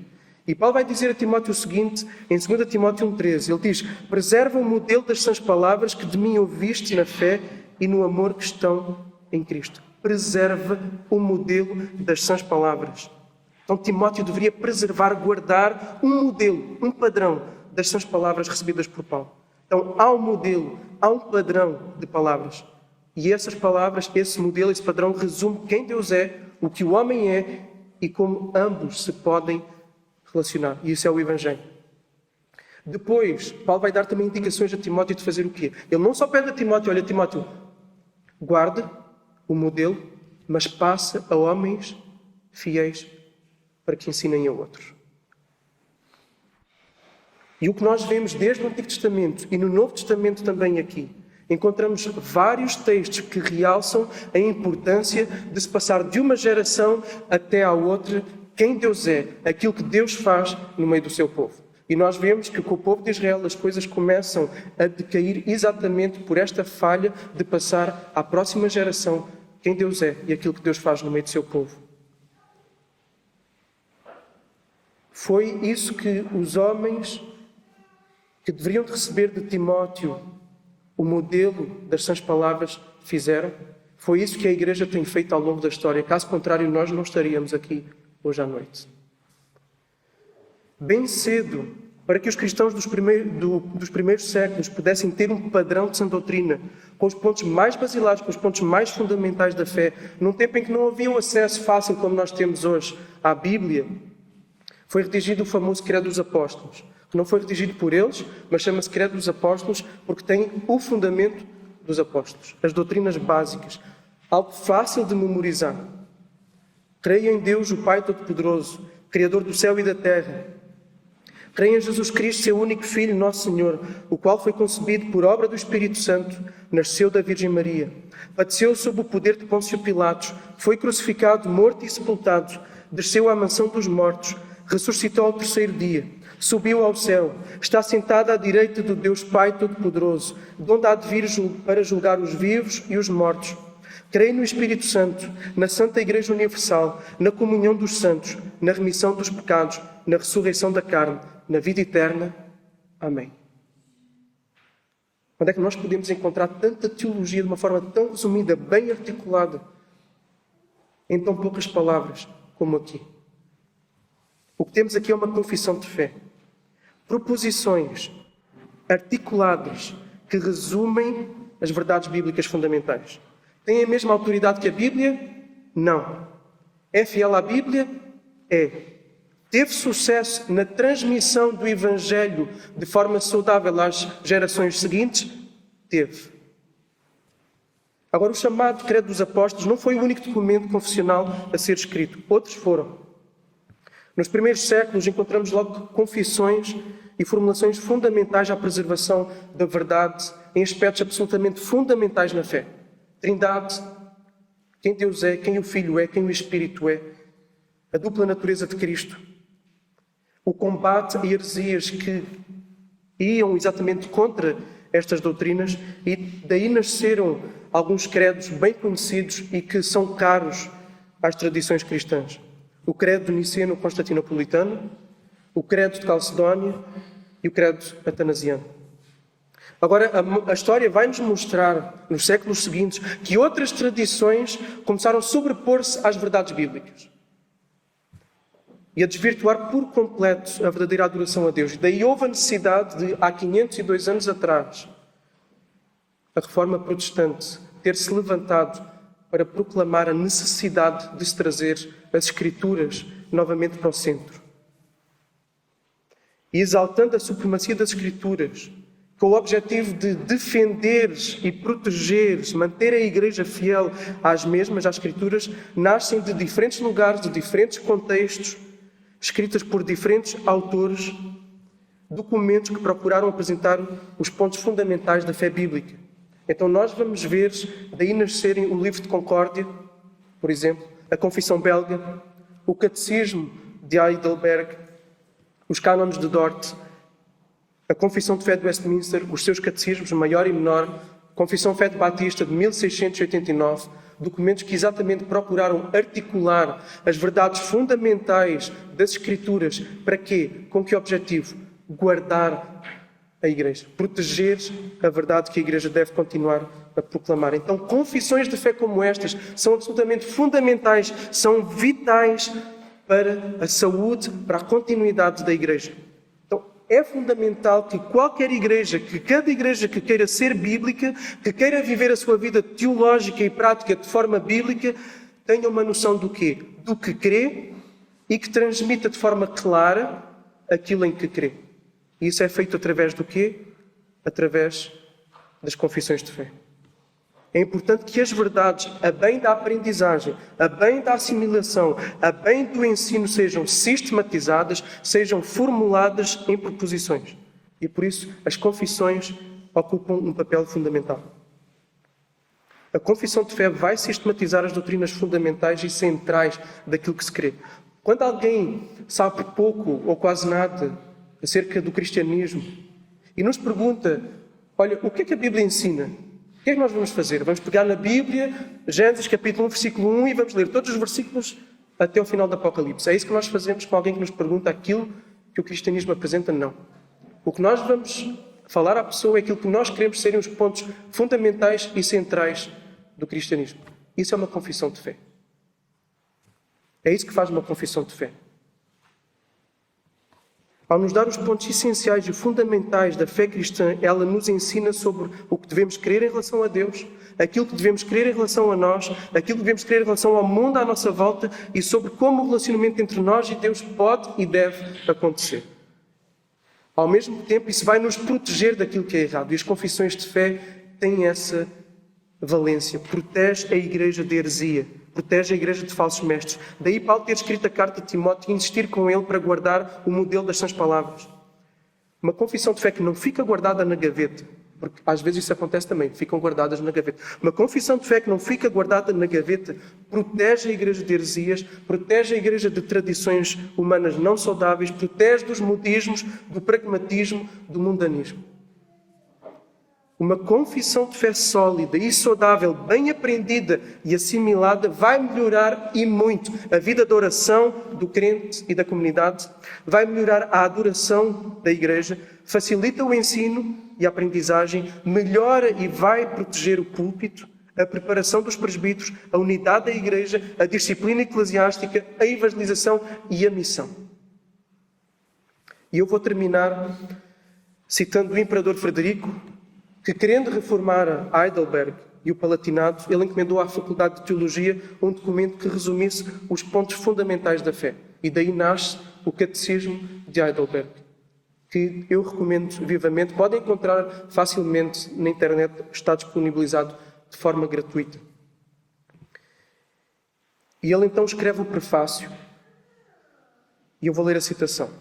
E Paulo vai dizer a Timóteo o seguinte, em 2 Timóteo 1,13, ele diz: preserva o modelo das sãs palavras que de mim ouviste na fé e no amor que estão em Cristo. Preserva o modelo das sãs palavras. Então Timóteo deveria preservar, guardar um modelo, um padrão das sãs palavras recebidas por Paulo. Então há um modelo, há um padrão de palavras. E essas palavras, esse modelo, esse padrão resume quem Deus é, o que o homem é e como ambos se podem relacionar. E isso é o Evangelho. Depois, Paulo vai dar também indicações a Timóteo de fazer o quê? Ele não só pede a Timóteo: olha, Timóteo, guarda o modelo, mas passa a homens fiéis para que ensinem a outros. E o que nós vemos desde o Antigo Testamento e no Novo Testamento também aqui, encontramos vários textos que realçam a importância de se passar de uma geração até à outra quem Deus é, aquilo que Deus faz no meio do seu povo. E nós vemos que com o povo de Israel as coisas começam a decair exatamente por esta falha de passar à próxima geração quem Deus é e aquilo que Deus faz no meio do seu povo. Foi isso que os homens que deveriam de receber de Timóteo o modelo das sãs palavras fizeram. Foi isso que a Igreja tem feito ao longo da história. Caso contrário, nós não estaríamos aqui hoje à noite. Bem cedo, para que os cristãos dos primeiros séculos pudessem ter um padrão de sã doutrina, com os pontos mais basilares, com os pontos mais fundamentais da fé, num tempo em que não havia um acesso fácil como nós temos hoje à Bíblia, foi redigido o famoso Credo dos Apóstolos, que não foi redigido por eles, mas chama-se Credo dos Apóstolos porque tem o fundamento dos apóstolos, as doutrinas básicas, algo fácil de memorizar. Creio em Deus, o Pai Todo-Poderoso, Criador do céu e da terra. Creio em Jesus Cristo, seu único Filho, nosso Senhor, o qual foi concebido por obra do Espírito Santo, nasceu da Virgem Maria, padeceu sob o poder de Pôncio Pilatos, foi crucificado, morto e sepultado, desceu à mansão dos mortos, ressuscitou ao terceiro dia, subiu ao céu, está sentado à direita do Deus Pai Todo-Poderoso, de onde há de vir para julgar os vivos e os mortos. Creio no Espírito Santo, na Santa Igreja Universal, na comunhão dos santos, na remissão dos pecados, na ressurreição da carne, na vida eterna. Amém. Onde é que nós podemos encontrar tanta teologia de uma forma tão resumida, bem articulada, em tão poucas palavras como aqui? O que temos aqui é uma confissão de fé. Proposições articuladas que resumem as verdades bíblicas fundamentais. Tem a mesma autoridade que a Bíblia? Não. É fiel à Bíblia? É. Teve sucesso na transmissão do Evangelho de forma saudável às gerações seguintes? Teve. Agora, o chamado Credo dos Apóstolos não foi o único documento confessional a ser escrito. Outros foram. Nos primeiros séculos encontramos logo confissões e formulações fundamentais à preservação da verdade em aspectos absolutamente fundamentais na fé. Trindade, quem Deus é, quem o Filho é, quem o Espírito é, a dupla natureza de Cristo, o combate a heresias que iam exatamente contra estas doutrinas, e daí nasceram alguns credos bem conhecidos e que são caros às tradições cristãs. O credo niceno-constantinopolitano, o credo de Calcedónia e o credo atanasiano. Agora, a história vai-nos mostrar, nos séculos seguintes, que outras tradições começaram a sobrepor-se às verdades bíblicas e a desvirtuar por completo a verdadeira adoração a Deus. E daí houve a necessidade de, há 502 anos atrás, a Reforma Protestante ter-se levantado para proclamar a necessidade de se trazer as Escrituras novamente para o centro. E exaltando a supremacia das Escrituras, com o objetivo de defender e proteger, manter a Igreja fiel às mesmas, às Escrituras, nascem de diferentes lugares, de diferentes contextos, escritas por diferentes autores, documentos que procuraram apresentar os pontos fundamentais da fé bíblica. Então nós vamos ver daí nascerem o Livro de Concórdia, por exemplo, a Confissão Belga, o Catecismo de Heidelberg, os Cânones de Dort, a Confissão de Fé de Westminster, os seus catecismos, maior e menor, Confissão de Fé de Batista de 1689, documentos que exatamente procuraram articular as verdades fundamentais das Escrituras. Para quê? Com que objetivo? Guardar a Igreja, proteger a verdade que a Igreja deve continuar a proclamar. Então, confissões de fé como estas são absolutamente fundamentais, são vitais para a saúde, para a continuidade da Igreja. Então, é fundamental que qualquer igreja, que cada igreja que queira ser bíblica, que queira viver a sua vida teológica e prática de forma bíblica, tenha uma noção do quê? Do que crê e que transmita de forma clara aquilo em que crê. E isso é feito através do quê? Através das confissões de fé. É importante que as verdades, a bem da aprendizagem, a bem da assimilação, a bem do ensino, sejam sistematizadas, sejam formuladas em proposições. E por isso as confissões ocupam um papel fundamental. A confissão de fé vai sistematizar as doutrinas fundamentais e centrais daquilo que se crê. Quando alguém sabe pouco ou quase nada acerca do cristianismo e nos pergunta, olha, o que é que a Bíblia ensina? O que é que nós vamos fazer? Vamos pegar na Bíblia, Gênesis capítulo 1, versículo 1, e vamos ler todos os versículos até o final do Apocalipse. É isso que nós fazemos com alguém que nos pergunta aquilo que o cristianismo apresenta? Não. O que nós vamos falar à pessoa é aquilo que nós queremos serem os pontos fundamentais e centrais do cristianismo. Isso é uma confissão de fé. É isso que faz uma confissão de fé. Ao nos dar os pontos essenciais e fundamentais da fé cristã, ela nos ensina sobre o que devemos crer em relação a Deus, aquilo que devemos crer em relação a nós, aquilo que devemos crer em relação ao mundo à nossa volta e sobre como o relacionamento entre nós e Deus pode e deve acontecer. Ao mesmo tempo, isso vai nos proteger daquilo que é errado. E as confissões de fé têm essa valência. Protege a igreja de heresia. Protege a igreja de falsos mestres. Daí Paulo ter escrito a carta de Timóteo e insistir com ele para guardar o modelo das sãs palavras. Uma confissão de fé que não fica guardada na gaveta, porque às vezes isso acontece também, ficam guardadas na gaveta. Uma confissão de fé que não fica guardada na gaveta protege a igreja de heresias, protege a igreja de tradições humanas não saudáveis, protege dos modismos, do pragmatismo, do mundanismo. Uma confissão de fé sólida e saudável, bem aprendida e assimilada, vai melhorar e muito a vida de oração do crente e da comunidade, vai melhorar a adoração da igreja, facilita o ensino e a aprendizagem, melhora e vai proteger o púlpito, a preparação dos presbíteros, a unidade da igreja, a disciplina eclesiástica, a evangelização e a missão. E eu vou terminar citando o imperador Frederico, que, querendo reformar a Heidelberg e o Palatinado, ele encomendou à Faculdade de Teologia um documento que resumisse os pontos fundamentais da fé. E daí nasce o Catecismo de Heidelberg, que eu recomendo vivamente. Podem encontrar facilmente na internet, está disponibilizado de forma gratuita. E ele então escreve o prefácio, e eu vou ler a citação.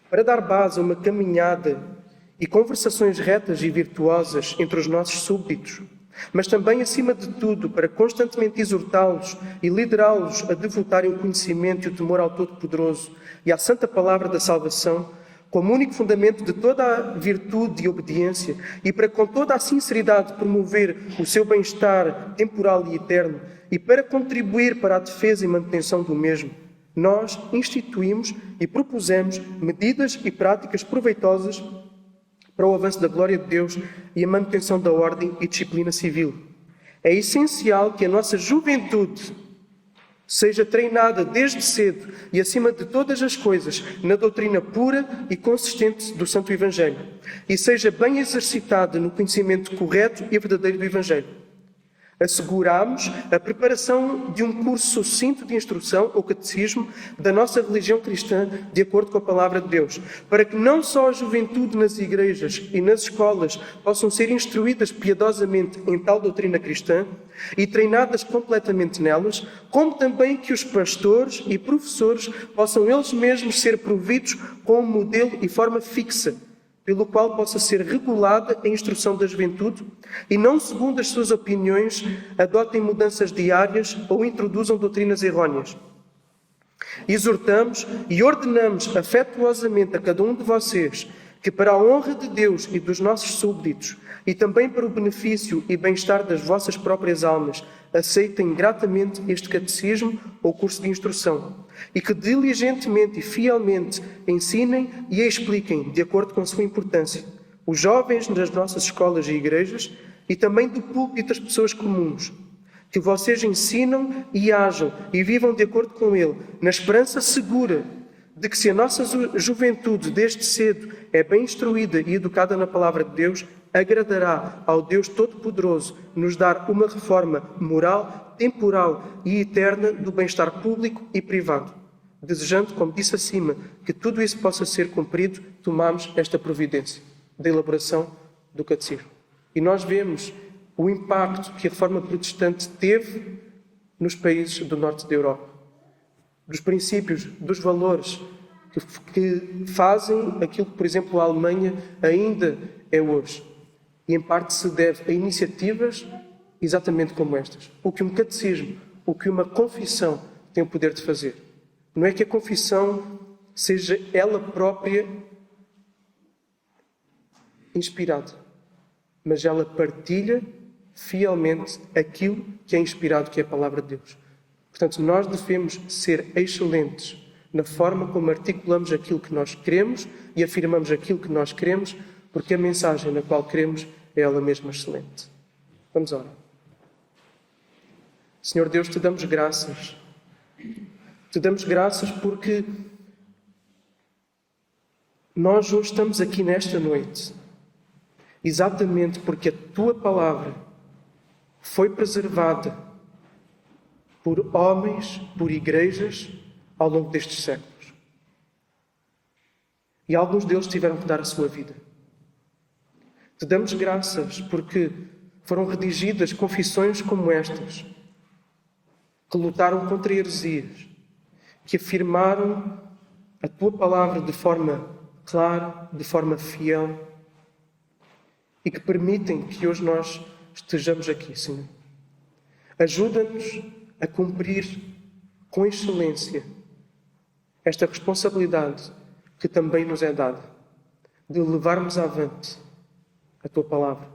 Para dar base a uma caminhada e conversações retas e virtuosas entre os nossos súbditos, mas também, acima de tudo, para constantemente exortá-los e liderá-los a devotarem o conhecimento e o temor ao Todo-Poderoso e à santa palavra da salvação, como único fundamento de toda a virtude e obediência, e para com toda a sinceridade promover o seu bem-estar temporal e eterno, e para contribuir para a defesa e manutenção do mesmo, nós instituímos e propusemos medidas e práticas proveitosas para o avanço da glória de Deus e a manutenção da ordem e disciplina civil. É essencial que a nossa juventude seja treinada desde cedo e, acima de todas as coisas, na doutrina pura e consistente do Santo Evangelho, e seja bem exercitada no conhecimento correto e verdadeiro do Evangelho. Asseguramos a preparação de um curso sucinto de instrução ou catecismo da nossa religião cristã de acordo com a palavra de Deus, para que não só a juventude nas igrejas e nas escolas possam ser instruídas piedosamente em tal doutrina cristã e treinadas completamente nelas, como também que os pastores e professores possam eles mesmos ser providos com um modelo e forma fixa, pelo qual possa ser regulada a instrução da juventude e não, segundo as suas opiniões, adotem mudanças diárias ou introduzam doutrinas errôneas. Exortamos e ordenamos afetuosamente a cada um de vocês que, para a honra de Deus e dos nossos súbditos, e também para o benefício e bem-estar das vossas próprias almas, aceitem gratamente este catecismo ou curso de instrução, e que diligentemente e fielmente ensinem e expliquem, de acordo com a sua importância, os jovens das nossas escolas e igrejas, e também do púlpito das pessoas comuns, que vocês ensinam e ajam e vivam de acordo com ele, na esperança segura de que, se a nossa juventude desde cedo é bem instruída e educada na palavra de Deus, agradará ao Deus Todo-Poderoso nos dar uma reforma moral, temporal e eterna do bem-estar público e privado. Desejando, como disse acima, que tudo isso possa ser cumprido, tomamos esta providência da elaboração do catecismo. E nós vemos o impacto que a reforma protestante teve nos países do norte da Europa. Dos princípios, dos valores que fazem aquilo que, por exemplo, a Alemanha ainda é hoje. E, em parte, se deve a iniciativas exatamente como estas. O que um catecismo, o que uma confissão tem o poder de fazer. Não é que a confissão seja ela própria inspirada, mas ela partilha fielmente aquilo que é inspirado, que é a palavra de Deus. Portanto, nós devemos ser excelentes na forma como articulamos aquilo que nós queremos e afirmamos aquilo que nós queremos, porque a mensagem na qual queremos é ela mesma excelente. Vamos orar. Senhor Deus, te damos graças. Te damos graças porque nós hoje estamos aqui nesta noite, exatamente porque a tua palavra foi preservada por homens, por igrejas, ao longo destes séculos. E alguns deles tiveram que dar a sua vida. Te damos graças porque foram redigidas confissões como estas, que lutaram contra heresias, que afirmaram a tua palavra de forma clara, de forma fiel, e que permitem que hoje nós estejamos aqui, Senhor. Ajuda-nos a cumprir com excelência esta responsabilidade que também nos é dada, de levarmos avante a tua palavra.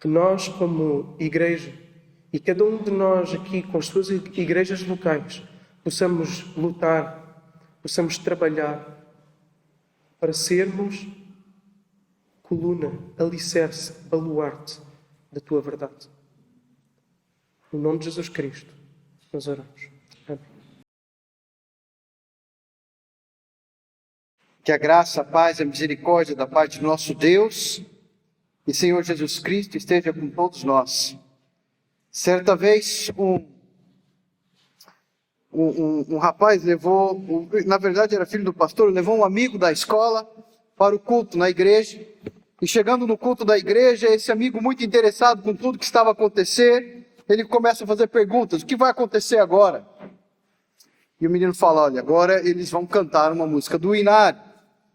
Que nós, como igreja, e cada um de nós aqui com as suas igrejas locais, possamos lutar, possamos trabalhar para sermos coluna, alicerce, baluarte da tua verdade. No nome de Jesus Cristo, nós oramos. Amém. Que a graça, a paz e a misericórdia da parte do nosso Deus e Senhor Jesus Cristo esteja com todos nós. Certa vez, um rapaz levou, na verdade era filho do pastor, levou um amigo da escola para o culto na igreja. E chegando no culto da igreja, esse amigo, muito interessado com tudo que estava a acontecer, ele começa a fazer perguntas: o que vai acontecer agora? E o menino fala: olha, agora eles vão cantar uma música do Inário.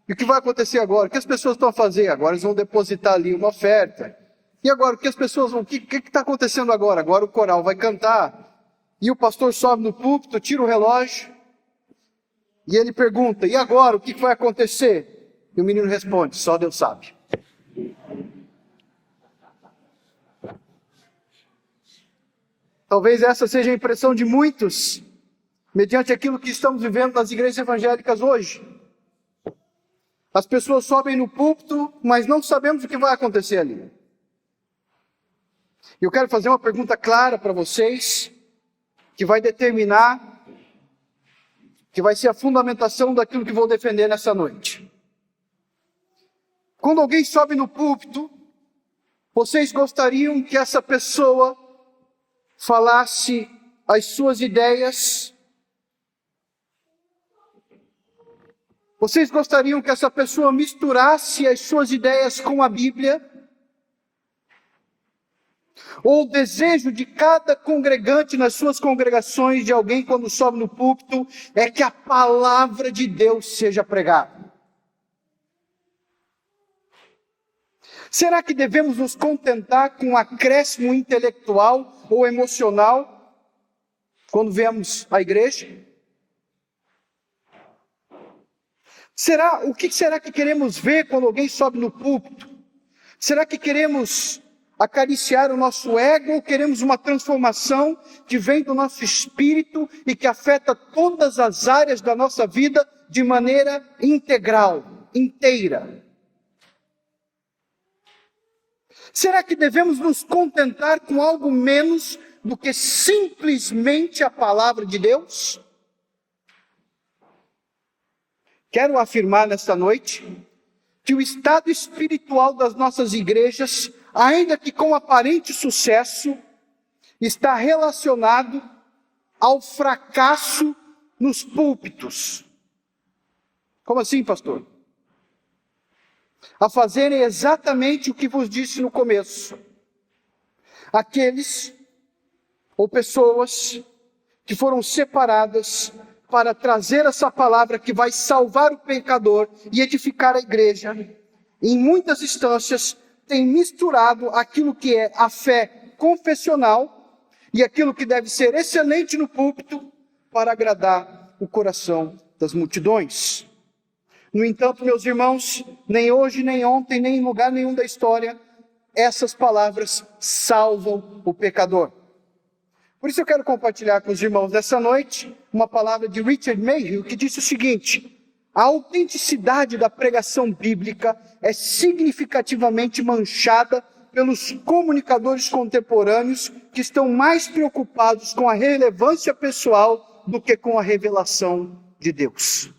E o que vai acontecer agora? O que as pessoas estão a fazer? Agora eles vão depositar ali uma oferta. E agora, o que as pessoas vão... O que está acontecendo agora? Agora o coral vai cantar. E o pastor sobe no púlpito, tira o relógio, e ele pergunta: e agora, o que vai acontecer? E o menino responde: só Deus sabe. Talvez essa seja a impressão de muitos, mediante aquilo que estamos vivendo nas igrejas evangélicas hoje. As pessoas sobem no púlpito, mas não sabemos o que vai acontecer ali. Eu quero fazer uma pergunta clara para vocês, que vai determinar, que vai ser a fundamentação daquilo que vou defender nessa noite. Quando alguém sobe no púlpito, vocês gostariam que essa pessoa falasse as suas ideias? Vocês gostariam que essa pessoa misturasse as suas ideias com a Bíblia? Ou o desejo de cada congregante nas suas congregações, de alguém quando sobe no púlpito, é que a palavra de Deus seja pregada? Será que devemos nos contentar com um acréscimo intelectual ou emocional quando vemos a igreja? O que será que queremos ver quando alguém sobe no púlpito? Será que queremos acariciar o nosso ego ou queremos uma transformação que vem do nosso espírito e que afeta todas as áreas da nossa vida de maneira integral, inteira? Será que devemos nos contentar com algo menos do que simplesmente a palavra de Deus? Quero afirmar nesta noite que o estado espiritual das nossas igrejas, ainda que com aparente sucesso, está relacionado ao fracasso nos púlpitos. Como assim, pastor? A fazerem exatamente o que vos disse no começo. Aqueles ou pessoas que foram separadas para trazer essa palavra que vai salvar o pecador e edificar a igreja, em muitas instâncias tem misturado aquilo que é a fé confessional e aquilo que deve ser excelente no púlpito para agradar o coração das multidões. No entanto, meus irmãos, nem hoje, nem ontem, nem em lugar nenhum da história, essas palavras salvam o pecador. Por isso eu quero compartilhar com os irmãos dessa noite uma palavra de Richard Mayhew, que disse o seguinte: a autenticidade da pregação bíblica é significativamente manchada pelos comunicadores contemporâneos que estão mais preocupados com a relevância pessoal do que com a revelação de Deus.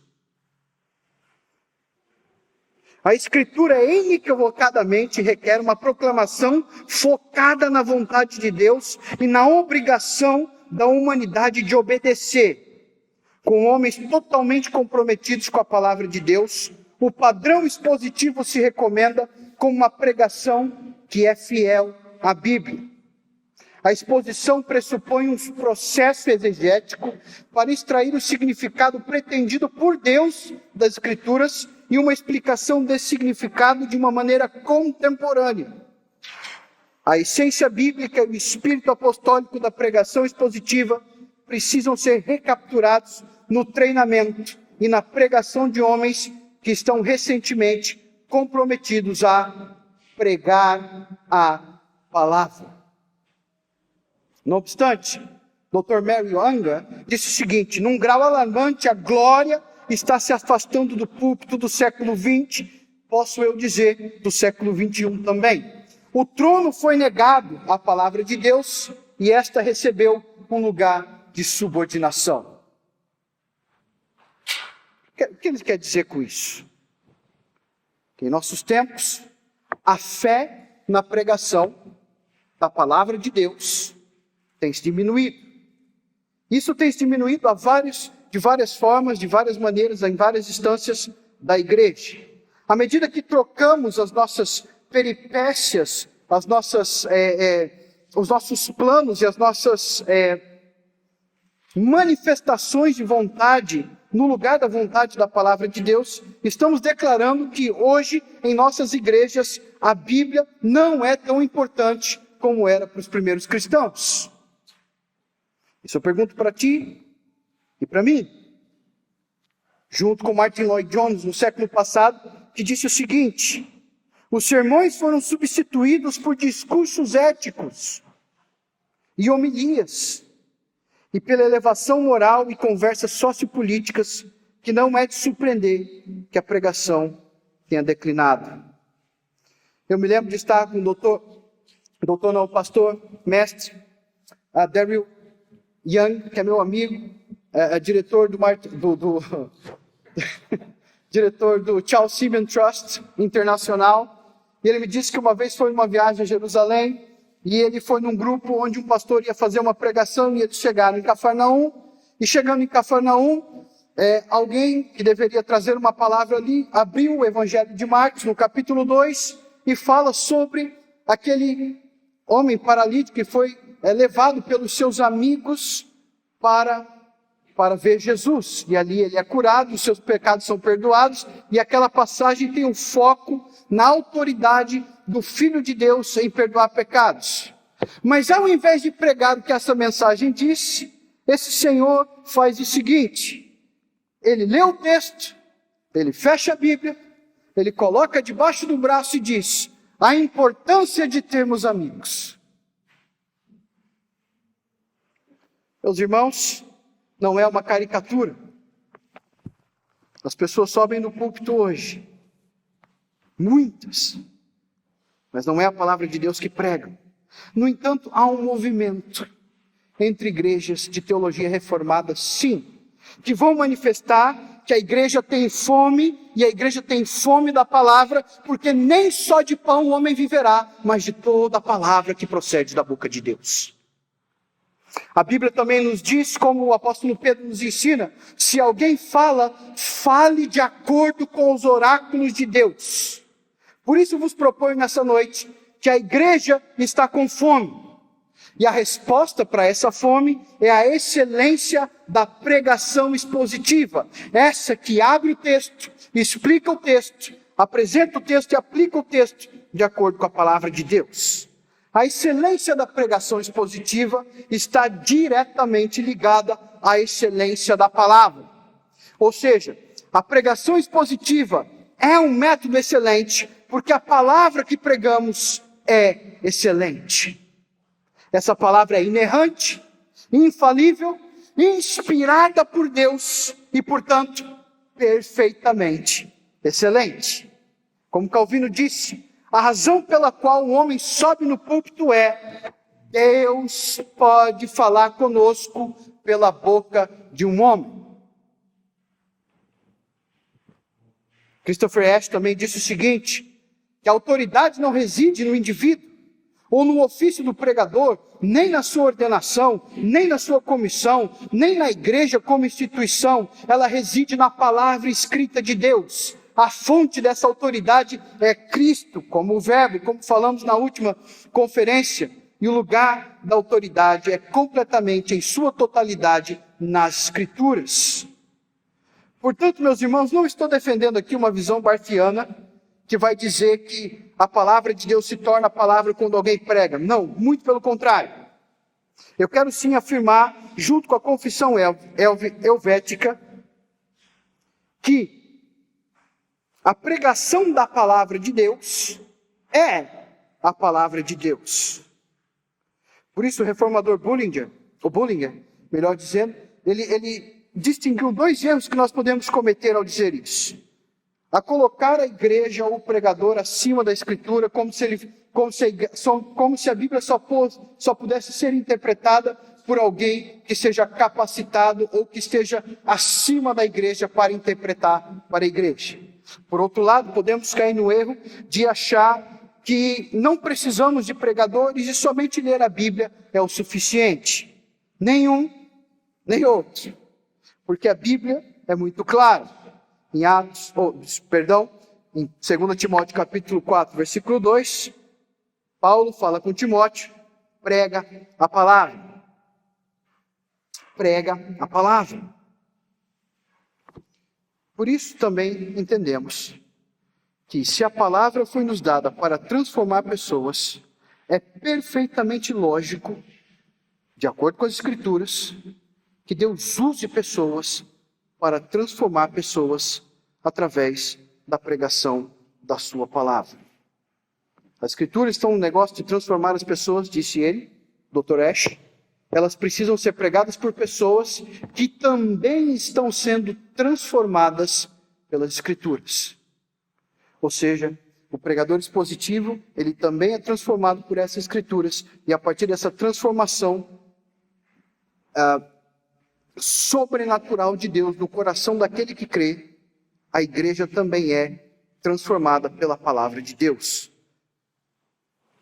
A Escritura inequivocadamente requer uma proclamação focada na vontade de Deus e na obrigação da humanidade de obedecer. Com homens totalmente comprometidos com a palavra de Deus, o padrão expositivo se recomenda como uma pregação que é fiel à Bíblia. A exposição pressupõe um processo exegético para extrair o significado pretendido por Deus das Escrituras e uma explicação desse significado de uma maneira contemporânea. A essência bíblica e o espírito apostólico da pregação expositiva precisam ser recapturados no treinamento e na pregação de homens que estão recentemente comprometidos a pregar a palavra. Não obstante, Dr. Mary Unger disse o seguinte: num grau alarmante, a glória está se afastando do púlpito do século XX, posso eu dizer, do século XXI também. O trono foi negado à palavra de Deus e esta recebeu um lugar de subordinação. O que ele quer dizer com isso? Que em nossos tempos, a fé na pregação da palavra de Deus tem se diminuído. Isso tem se diminuído de várias formas, de várias maneiras, em várias instâncias da igreja. À medida que trocamos as nossas peripécias, os nossos planos e as nossas manifestações de vontade, no lugar da vontade da palavra de Deus, estamos declarando que hoje, em nossas igrejas, a Bíblia não é tão importante como era para os primeiros cristãos. Isso eu pergunto para ti e para mim. Junto com Martin Lloyd Jones, no século passado, que disse o seguinte: os sermões foram substituídos por discursos éticos e homilias, e pela elevação moral e conversas sociopolíticas, que não é de surpreender que a pregação tenha declinado. Eu me lembro de estar com o pastor, mestre, Daryl Young, que é meu amigo, diretor diretor do Charles Simeon Trust Internacional, e ele me disse que uma vez foi numa viagem a Jerusalém, e ele foi num grupo onde um pastor ia fazer uma pregação, e eles chegaram em Cafarnaum, e chegando em Cafarnaum, alguém que deveria trazer uma palavra ali, abriu o Evangelho de Marcos, no capítulo 2, e fala sobre aquele homem paralítico que foi levado pelos seus amigos para ver Jesus, e ali ele é curado, os seus pecados são perdoados, e aquela passagem tem um foco na autoridade do Filho de Deus em perdoar pecados. Mas ao invés de pregar o que essa mensagem disse, esse senhor faz o seguinte: ele lê o texto, Ele fecha a Bíblia, ele coloca debaixo do braço e diz: a importância de termos amigos. Meus irmãos, não é uma caricatura. As pessoas sobem no púlpito hoje, muitas, mas não é a palavra de Deus que pregam. No entanto, há um movimento entre igrejas de teologia reformada, sim, que vão manifestar que a igreja tem fome, e a igreja tem fome da palavra, porque nem só de pão o homem viverá, mas de toda a palavra que procede da boca de Deus. A Bíblia também nos diz, como o apóstolo Pedro nos ensina, se alguém fala, fale de acordo com os oráculos de Deus. Por isso vos proponho nessa noite que a igreja está com fome. E a resposta para essa fome é a excelência da pregação expositiva. Essa que abre o texto, explica o texto, apresenta o texto e aplica o texto de acordo com a palavra de Deus. A excelência da pregação expositiva está diretamente ligada à excelência da palavra. Ou seja, a pregação expositiva é um método excelente, porque a palavra que pregamos é excelente. Essa palavra é inerrante, infalível, inspirada por Deus e, portanto, perfeitamente excelente. Como Calvino disse, a razão pela qual o homem sobe no púlpito é: Deus pode falar conosco pela boca de um homem. Christopher Ash também disse o seguinte, que a autoridade não reside no indivíduo, ou no ofício do pregador, nem na sua ordenação, nem na sua comissão, nem na igreja como instituição. Ela reside na palavra escrita de Deus. A fonte dessa autoridade é Cristo, como o verbo, como falamos na última conferência. E o lugar da autoridade é completamente, em sua totalidade, nas Escrituras. Portanto, meus irmãos, não estou defendendo aqui uma visão barthiana, que vai dizer que a palavra de Deus se torna a palavra quando alguém prega. Não, muito pelo contrário. Eu quero sim afirmar, junto com a confissão helvética, que a pregação da palavra de Deus é a palavra de Deus. Por isso o reformador Bullinger, melhor dizendo, ele distinguiu dois erros que nós podemos cometer ao dizer isso. A colocar a igreja ou o pregador acima da Escritura, como se a Bíblia só pudesse ser interpretada por alguém que seja capacitado ou que esteja acima da igreja para interpretar para a igreja. Por outro lado, podemos cair no erro de achar que não precisamos de pregadores e somente ler a Bíblia é o suficiente. Nenhum, nem outro. Porque a Bíblia é muito clara. Em 2 Timóteo capítulo 4, versículo 2, Paulo fala com Timóteo, prega a palavra. Prega a palavra. Por isso também entendemos que se a palavra foi nos dada para transformar pessoas, é perfeitamente lógico, de acordo com as Escrituras, que Deus use pessoas para transformar pessoas através da pregação da sua palavra. As Escrituras estão no negócio de transformar as pessoas, disse ele, Dr. Ash. Elas precisam ser pregadas por pessoas que também estão sendo transformadas pelas Escrituras. Ou seja, o pregador expositivo, ele também é transformado por essas Escrituras, e a partir dessa transformação sobrenatural de Deus no coração daquele que crê, a igreja também é transformada pela palavra de Deus.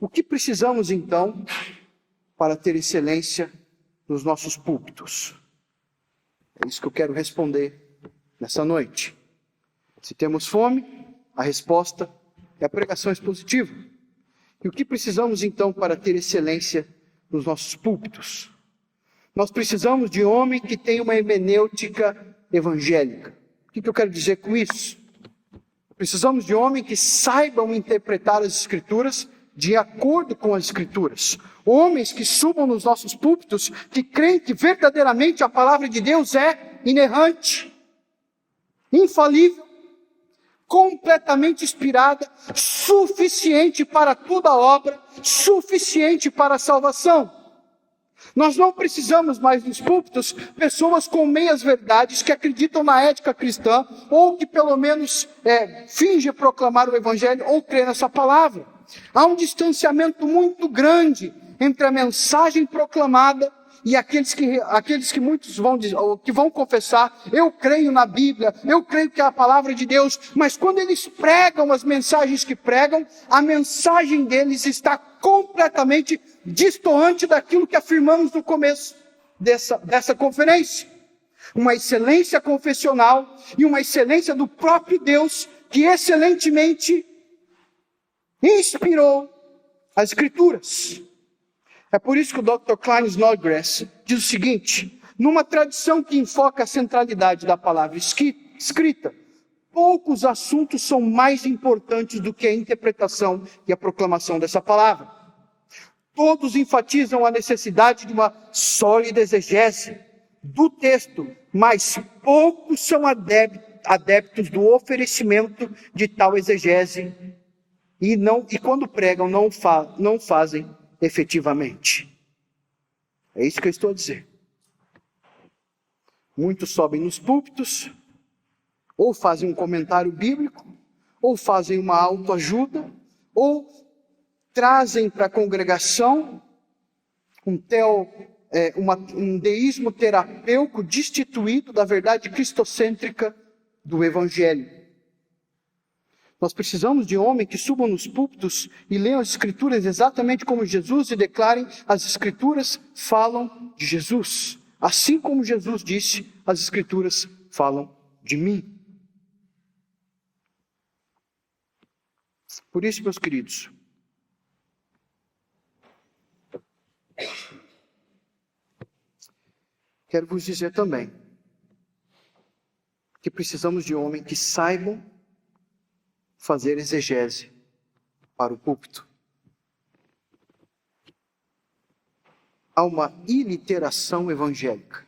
O que precisamos então para ter excelência nos nossos púlpitos? É isso que eu quero responder nessa noite. Se temos fome, a resposta é a pregação expositiva. E o que precisamos então para ter excelência nos nossos púlpitos? Nós precisamos de homem que tenha uma hermenêutica evangélica. O que eu quero dizer com isso? Precisamos de homem que saibam interpretar as Escrituras de acordo com as Escrituras. Homens que subam nos nossos púlpitos, que creem que verdadeiramente a palavra de Deus é inerrante, infalível, completamente inspirada, suficiente para toda obra, suficiente para a salvação. Nós não precisamos mais nos púlpitos pessoas com meias verdades que acreditam na ética cristã ou que pelo menos fingem proclamar o evangelho ou crer nessa palavra. Há um distanciamento muito grande entre a mensagem proclamada e aqueles que muitos vão confessar: eu creio na Bíblia, eu creio que é a palavra de Deus, mas quando eles pregam as mensagens que pregam, a mensagem deles está completamente distoante daquilo que afirmamos no começo dessa conferência. Uma excelência confessional e uma excelência do próprio Deus, que excelentemente inspirou as Escrituras. É por isso que o Dr. Klein Snodgrass diz o seguinte: numa tradição que enfoca a centralidade da palavra escrita, poucos assuntos são mais importantes do que a interpretação e a proclamação dessa palavra. Todos enfatizam a necessidade de uma sólida exegese do texto, mas poucos são adeptos do oferecimento de tal exegese e quando pregam não fazem efetivamente. É isso que eu estou a dizer. Muitos sobem nos púlpitos, ou fazem um comentário bíblico, ou fazem uma autoajuda, ou trazem para a congregação um deísmo terapêutico destituído da verdade cristocêntrica do Evangelho. Nós precisamos de homens que subam nos púlpitos e leiam as Escrituras exatamente como Jesus e declarem: as Escrituras falam de Jesus. Assim como Jesus disse, as Escrituras falam de mim. Por isso, meus queridos, quero vos dizer também que precisamos de homens que saibam fazer exegese para o púlpito. Há uma iliteração evangélica.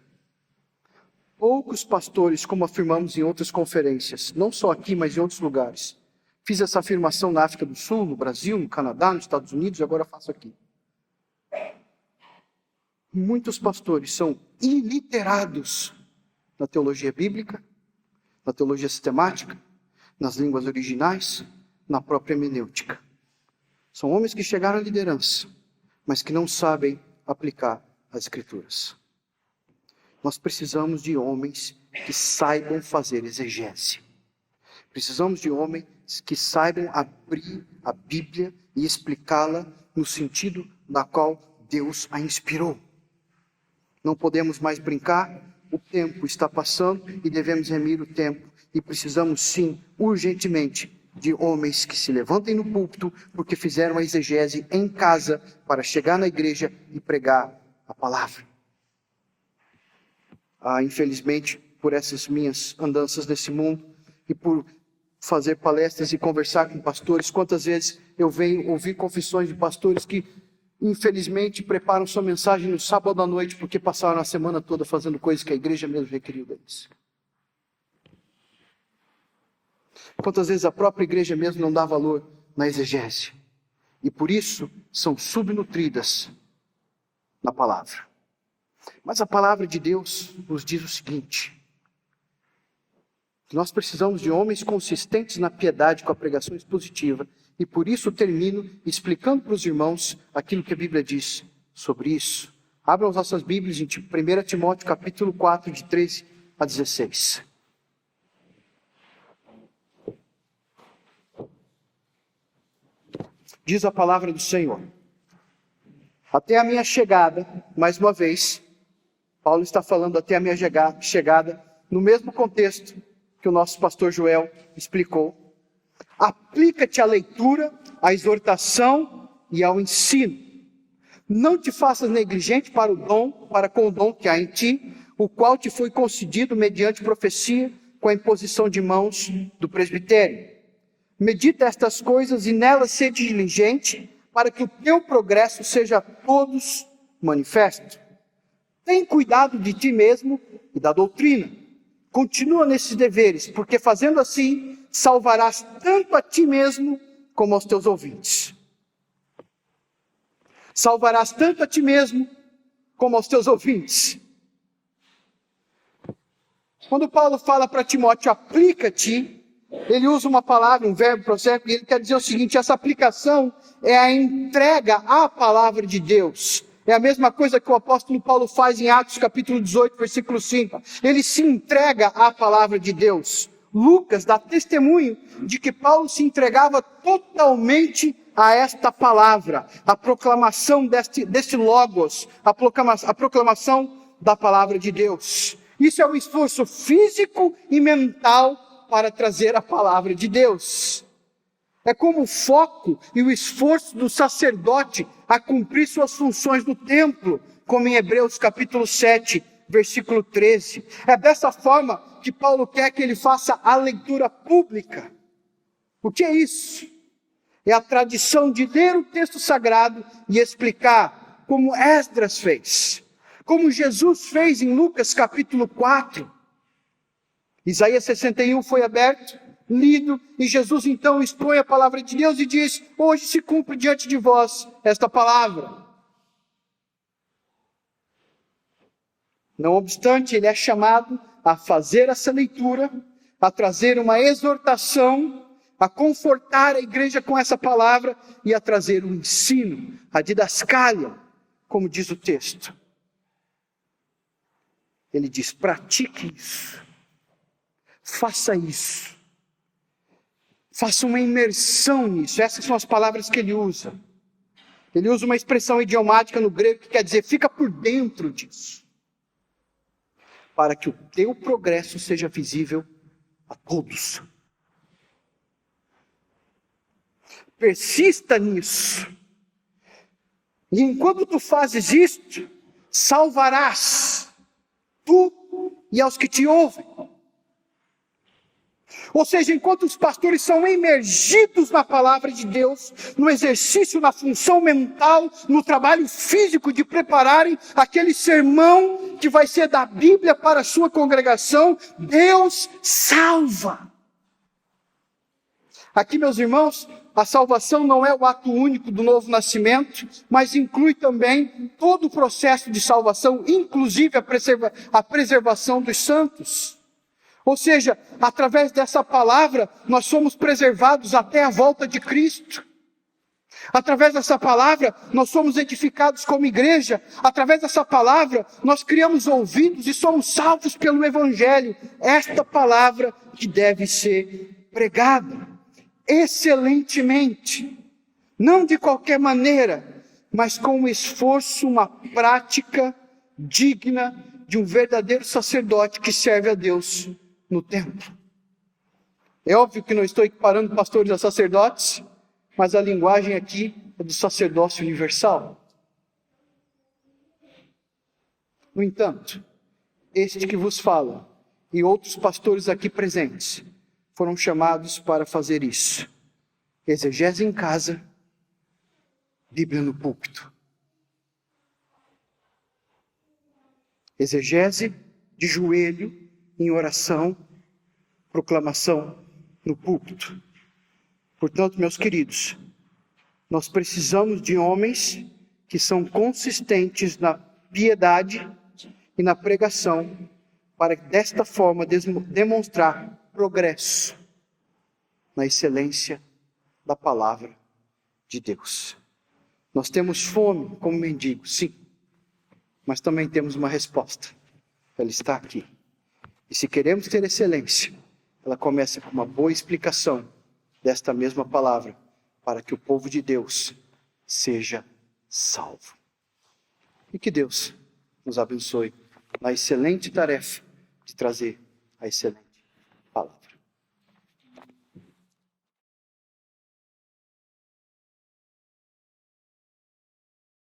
Poucos pastores, como afirmamos em outras conferências, não só aqui, mas em outros lugares. Fiz essa afirmação na África do Sul, no Brasil, no Canadá, nos Estados Unidos, e agora faço aqui. Muitos pastores são iliterados na teologia bíblica, na teologia sistemática, nas línguas originais, na própria hermenêutica. São homens que chegaram à liderança, mas que não sabem aplicar as Escrituras. Nós precisamos de homens que saibam fazer exegese. Precisamos de homens que saibam abrir a Bíblia e explicá-la no sentido na qual Deus a inspirou. Não podemos mais brincar, o tempo está passando e devemos remir o tempo. E precisamos sim, urgentemente, de homens que se levantem no púlpito porque fizeram a exegese em casa para chegar na igreja e pregar a palavra. Infelizmente, por essas minhas andanças nesse mundo e por fazer palestras e conversar com pastores, quantas vezes eu venho ouvir confissões de pastores que infelizmente preparam sua mensagem no sábado à noite porque passaram a semana toda fazendo coisas que a igreja mesmo requeriu deles. Quantas vezes a própria igreja mesmo não dá valor na exegese. E por isso são subnutridas na palavra. Mas a palavra de Deus nos diz o seguinte: que nós precisamos de homens consistentes na piedade com a pregação expositiva. E por isso termino explicando para os irmãos aquilo que a Bíblia diz sobre isso. Abram as nossas Bíblias em 1 Timóteo capítulo 4, de 13 a 16. Diz a palavra do Senhor: até a minha chegada, mais uma vez, Paulo está falando até a minha chegada, no mesmo contexto que o nosso pastor Joel explicou. Aplica-te à leitura, à exortação e ao ensino. Não te faças negligente para com o dom que há em ti, o qual te foi concedido mediante profecia, com a imposição de mãos do presbitério. Medita estas coisas e nelas sede diligente, para que o teu progresso seja a todos manifesto. Tem cuidado de ti mesmo e da doutrina. Continua nesses deveres, porque fazendo assim, salvarás tanto a ti mesmo como aos teus ouvintes. Salvarás tanto a ti mesmo como aos teus ouvintes. Quando Paulo fala para Timóteo, aplica-te, ele usa uma palavra, um verbo prosaico, e ele quer dizer o seguinte: essa aplicação é a entrega à palavra de Deus. É a mesma coisa que o apóstolo Paulo faz em Atos capítulo 18, versículo 5. Ele se entrega à palavra de Deus. Lucas dá testemunho de que Paulo se entregava totalmente a esta palavra, a proclamação deste logos, a proclamação da palavra de Deus. Isso é um esforço físico e mental para trazer a palavra de Deus. É como o foco e o esforço do sacerdote a cumprir suas funções no templo, como em Hebreus capítulo 7, versículo 13. É dessa forma que Paulo quer que ele faça a leitura pública. O que é isso? É a tradição de ler o texto sagrado e explicar, como Esdras fez, como Jesus fez em Lucas capítulo 4. Isaías 61 foi aberto, lido, e Jesus então expõe a palavra de Deus e diz: hoje se cumpre diante de vós esta palavra. Não obstante, ele é chamado a fazer essa leitura, a trazer uma exortação, a confortar a igreja com essa palavra e a trazer o ensino, a didascália, como diz o texto. Ele diz: pratique isso, faça isso, faça uma imersão nisso. Essas são as palavras que ele usa. Ele usa uma expressão idiomática no grego que quer dizer fica por dentro disso, para que o teu progresso seja visível a todos. Persista nisso. E enquanto tu fazes isto, salvarás tu e aos que te ouvem. Ou seja, enquanto os pastores são emergidos na palavra de Deus, no exercício, na função mental, no trabalho físico de prepararem aquele sermão que vai ser da Bíblia para a sua congregação, Deus salva. Aqui, meus irmãos, a salvação não é o ato único do novo nascimento, mas inclui também todo o processo de salvação, inclusive a preservação dos santos. Ou seja, através dessa palavra, nós somos preservados até a volta de Cristo. Através dessa palavra, nós somos edificados como igreja. Através dessa palavra, nós criamos ouvidos e somos salvos pelo Evangelho. Esta palavra que deve ser pregada excelentemente, não de qualquer maneira, mas com um esforço, uma prática digna de um verdadeiro sacerdote que serve a Deus no templo. É óbvio que não estou equiparando pastores a sacerdotes, mas a linguagem aqui é do sacerdócio universal. No entanto, este que vos fala e outros pastores aqui presentes foram chamados para fazer isso. Exegese em casa, Bíblia no púlpito. Exegese de joelho, em oração, proclamação no púlpito. Portanto, meus queridos, nós precisamos de homens que são consistentes na piedade e na pregação, para desta forma demonstrar progresso na excelência da palavra de Deus. Nós temos fome como mendigos, sim, mas também temos uma resposta. Ela está aqui. E se queremos ter excelência, ela começa com uma boa explicação desta mesma palavra, para que o povo de Deus seja salvo. E que Deus nos abençoe na excelente tarefa de trazer a excelência.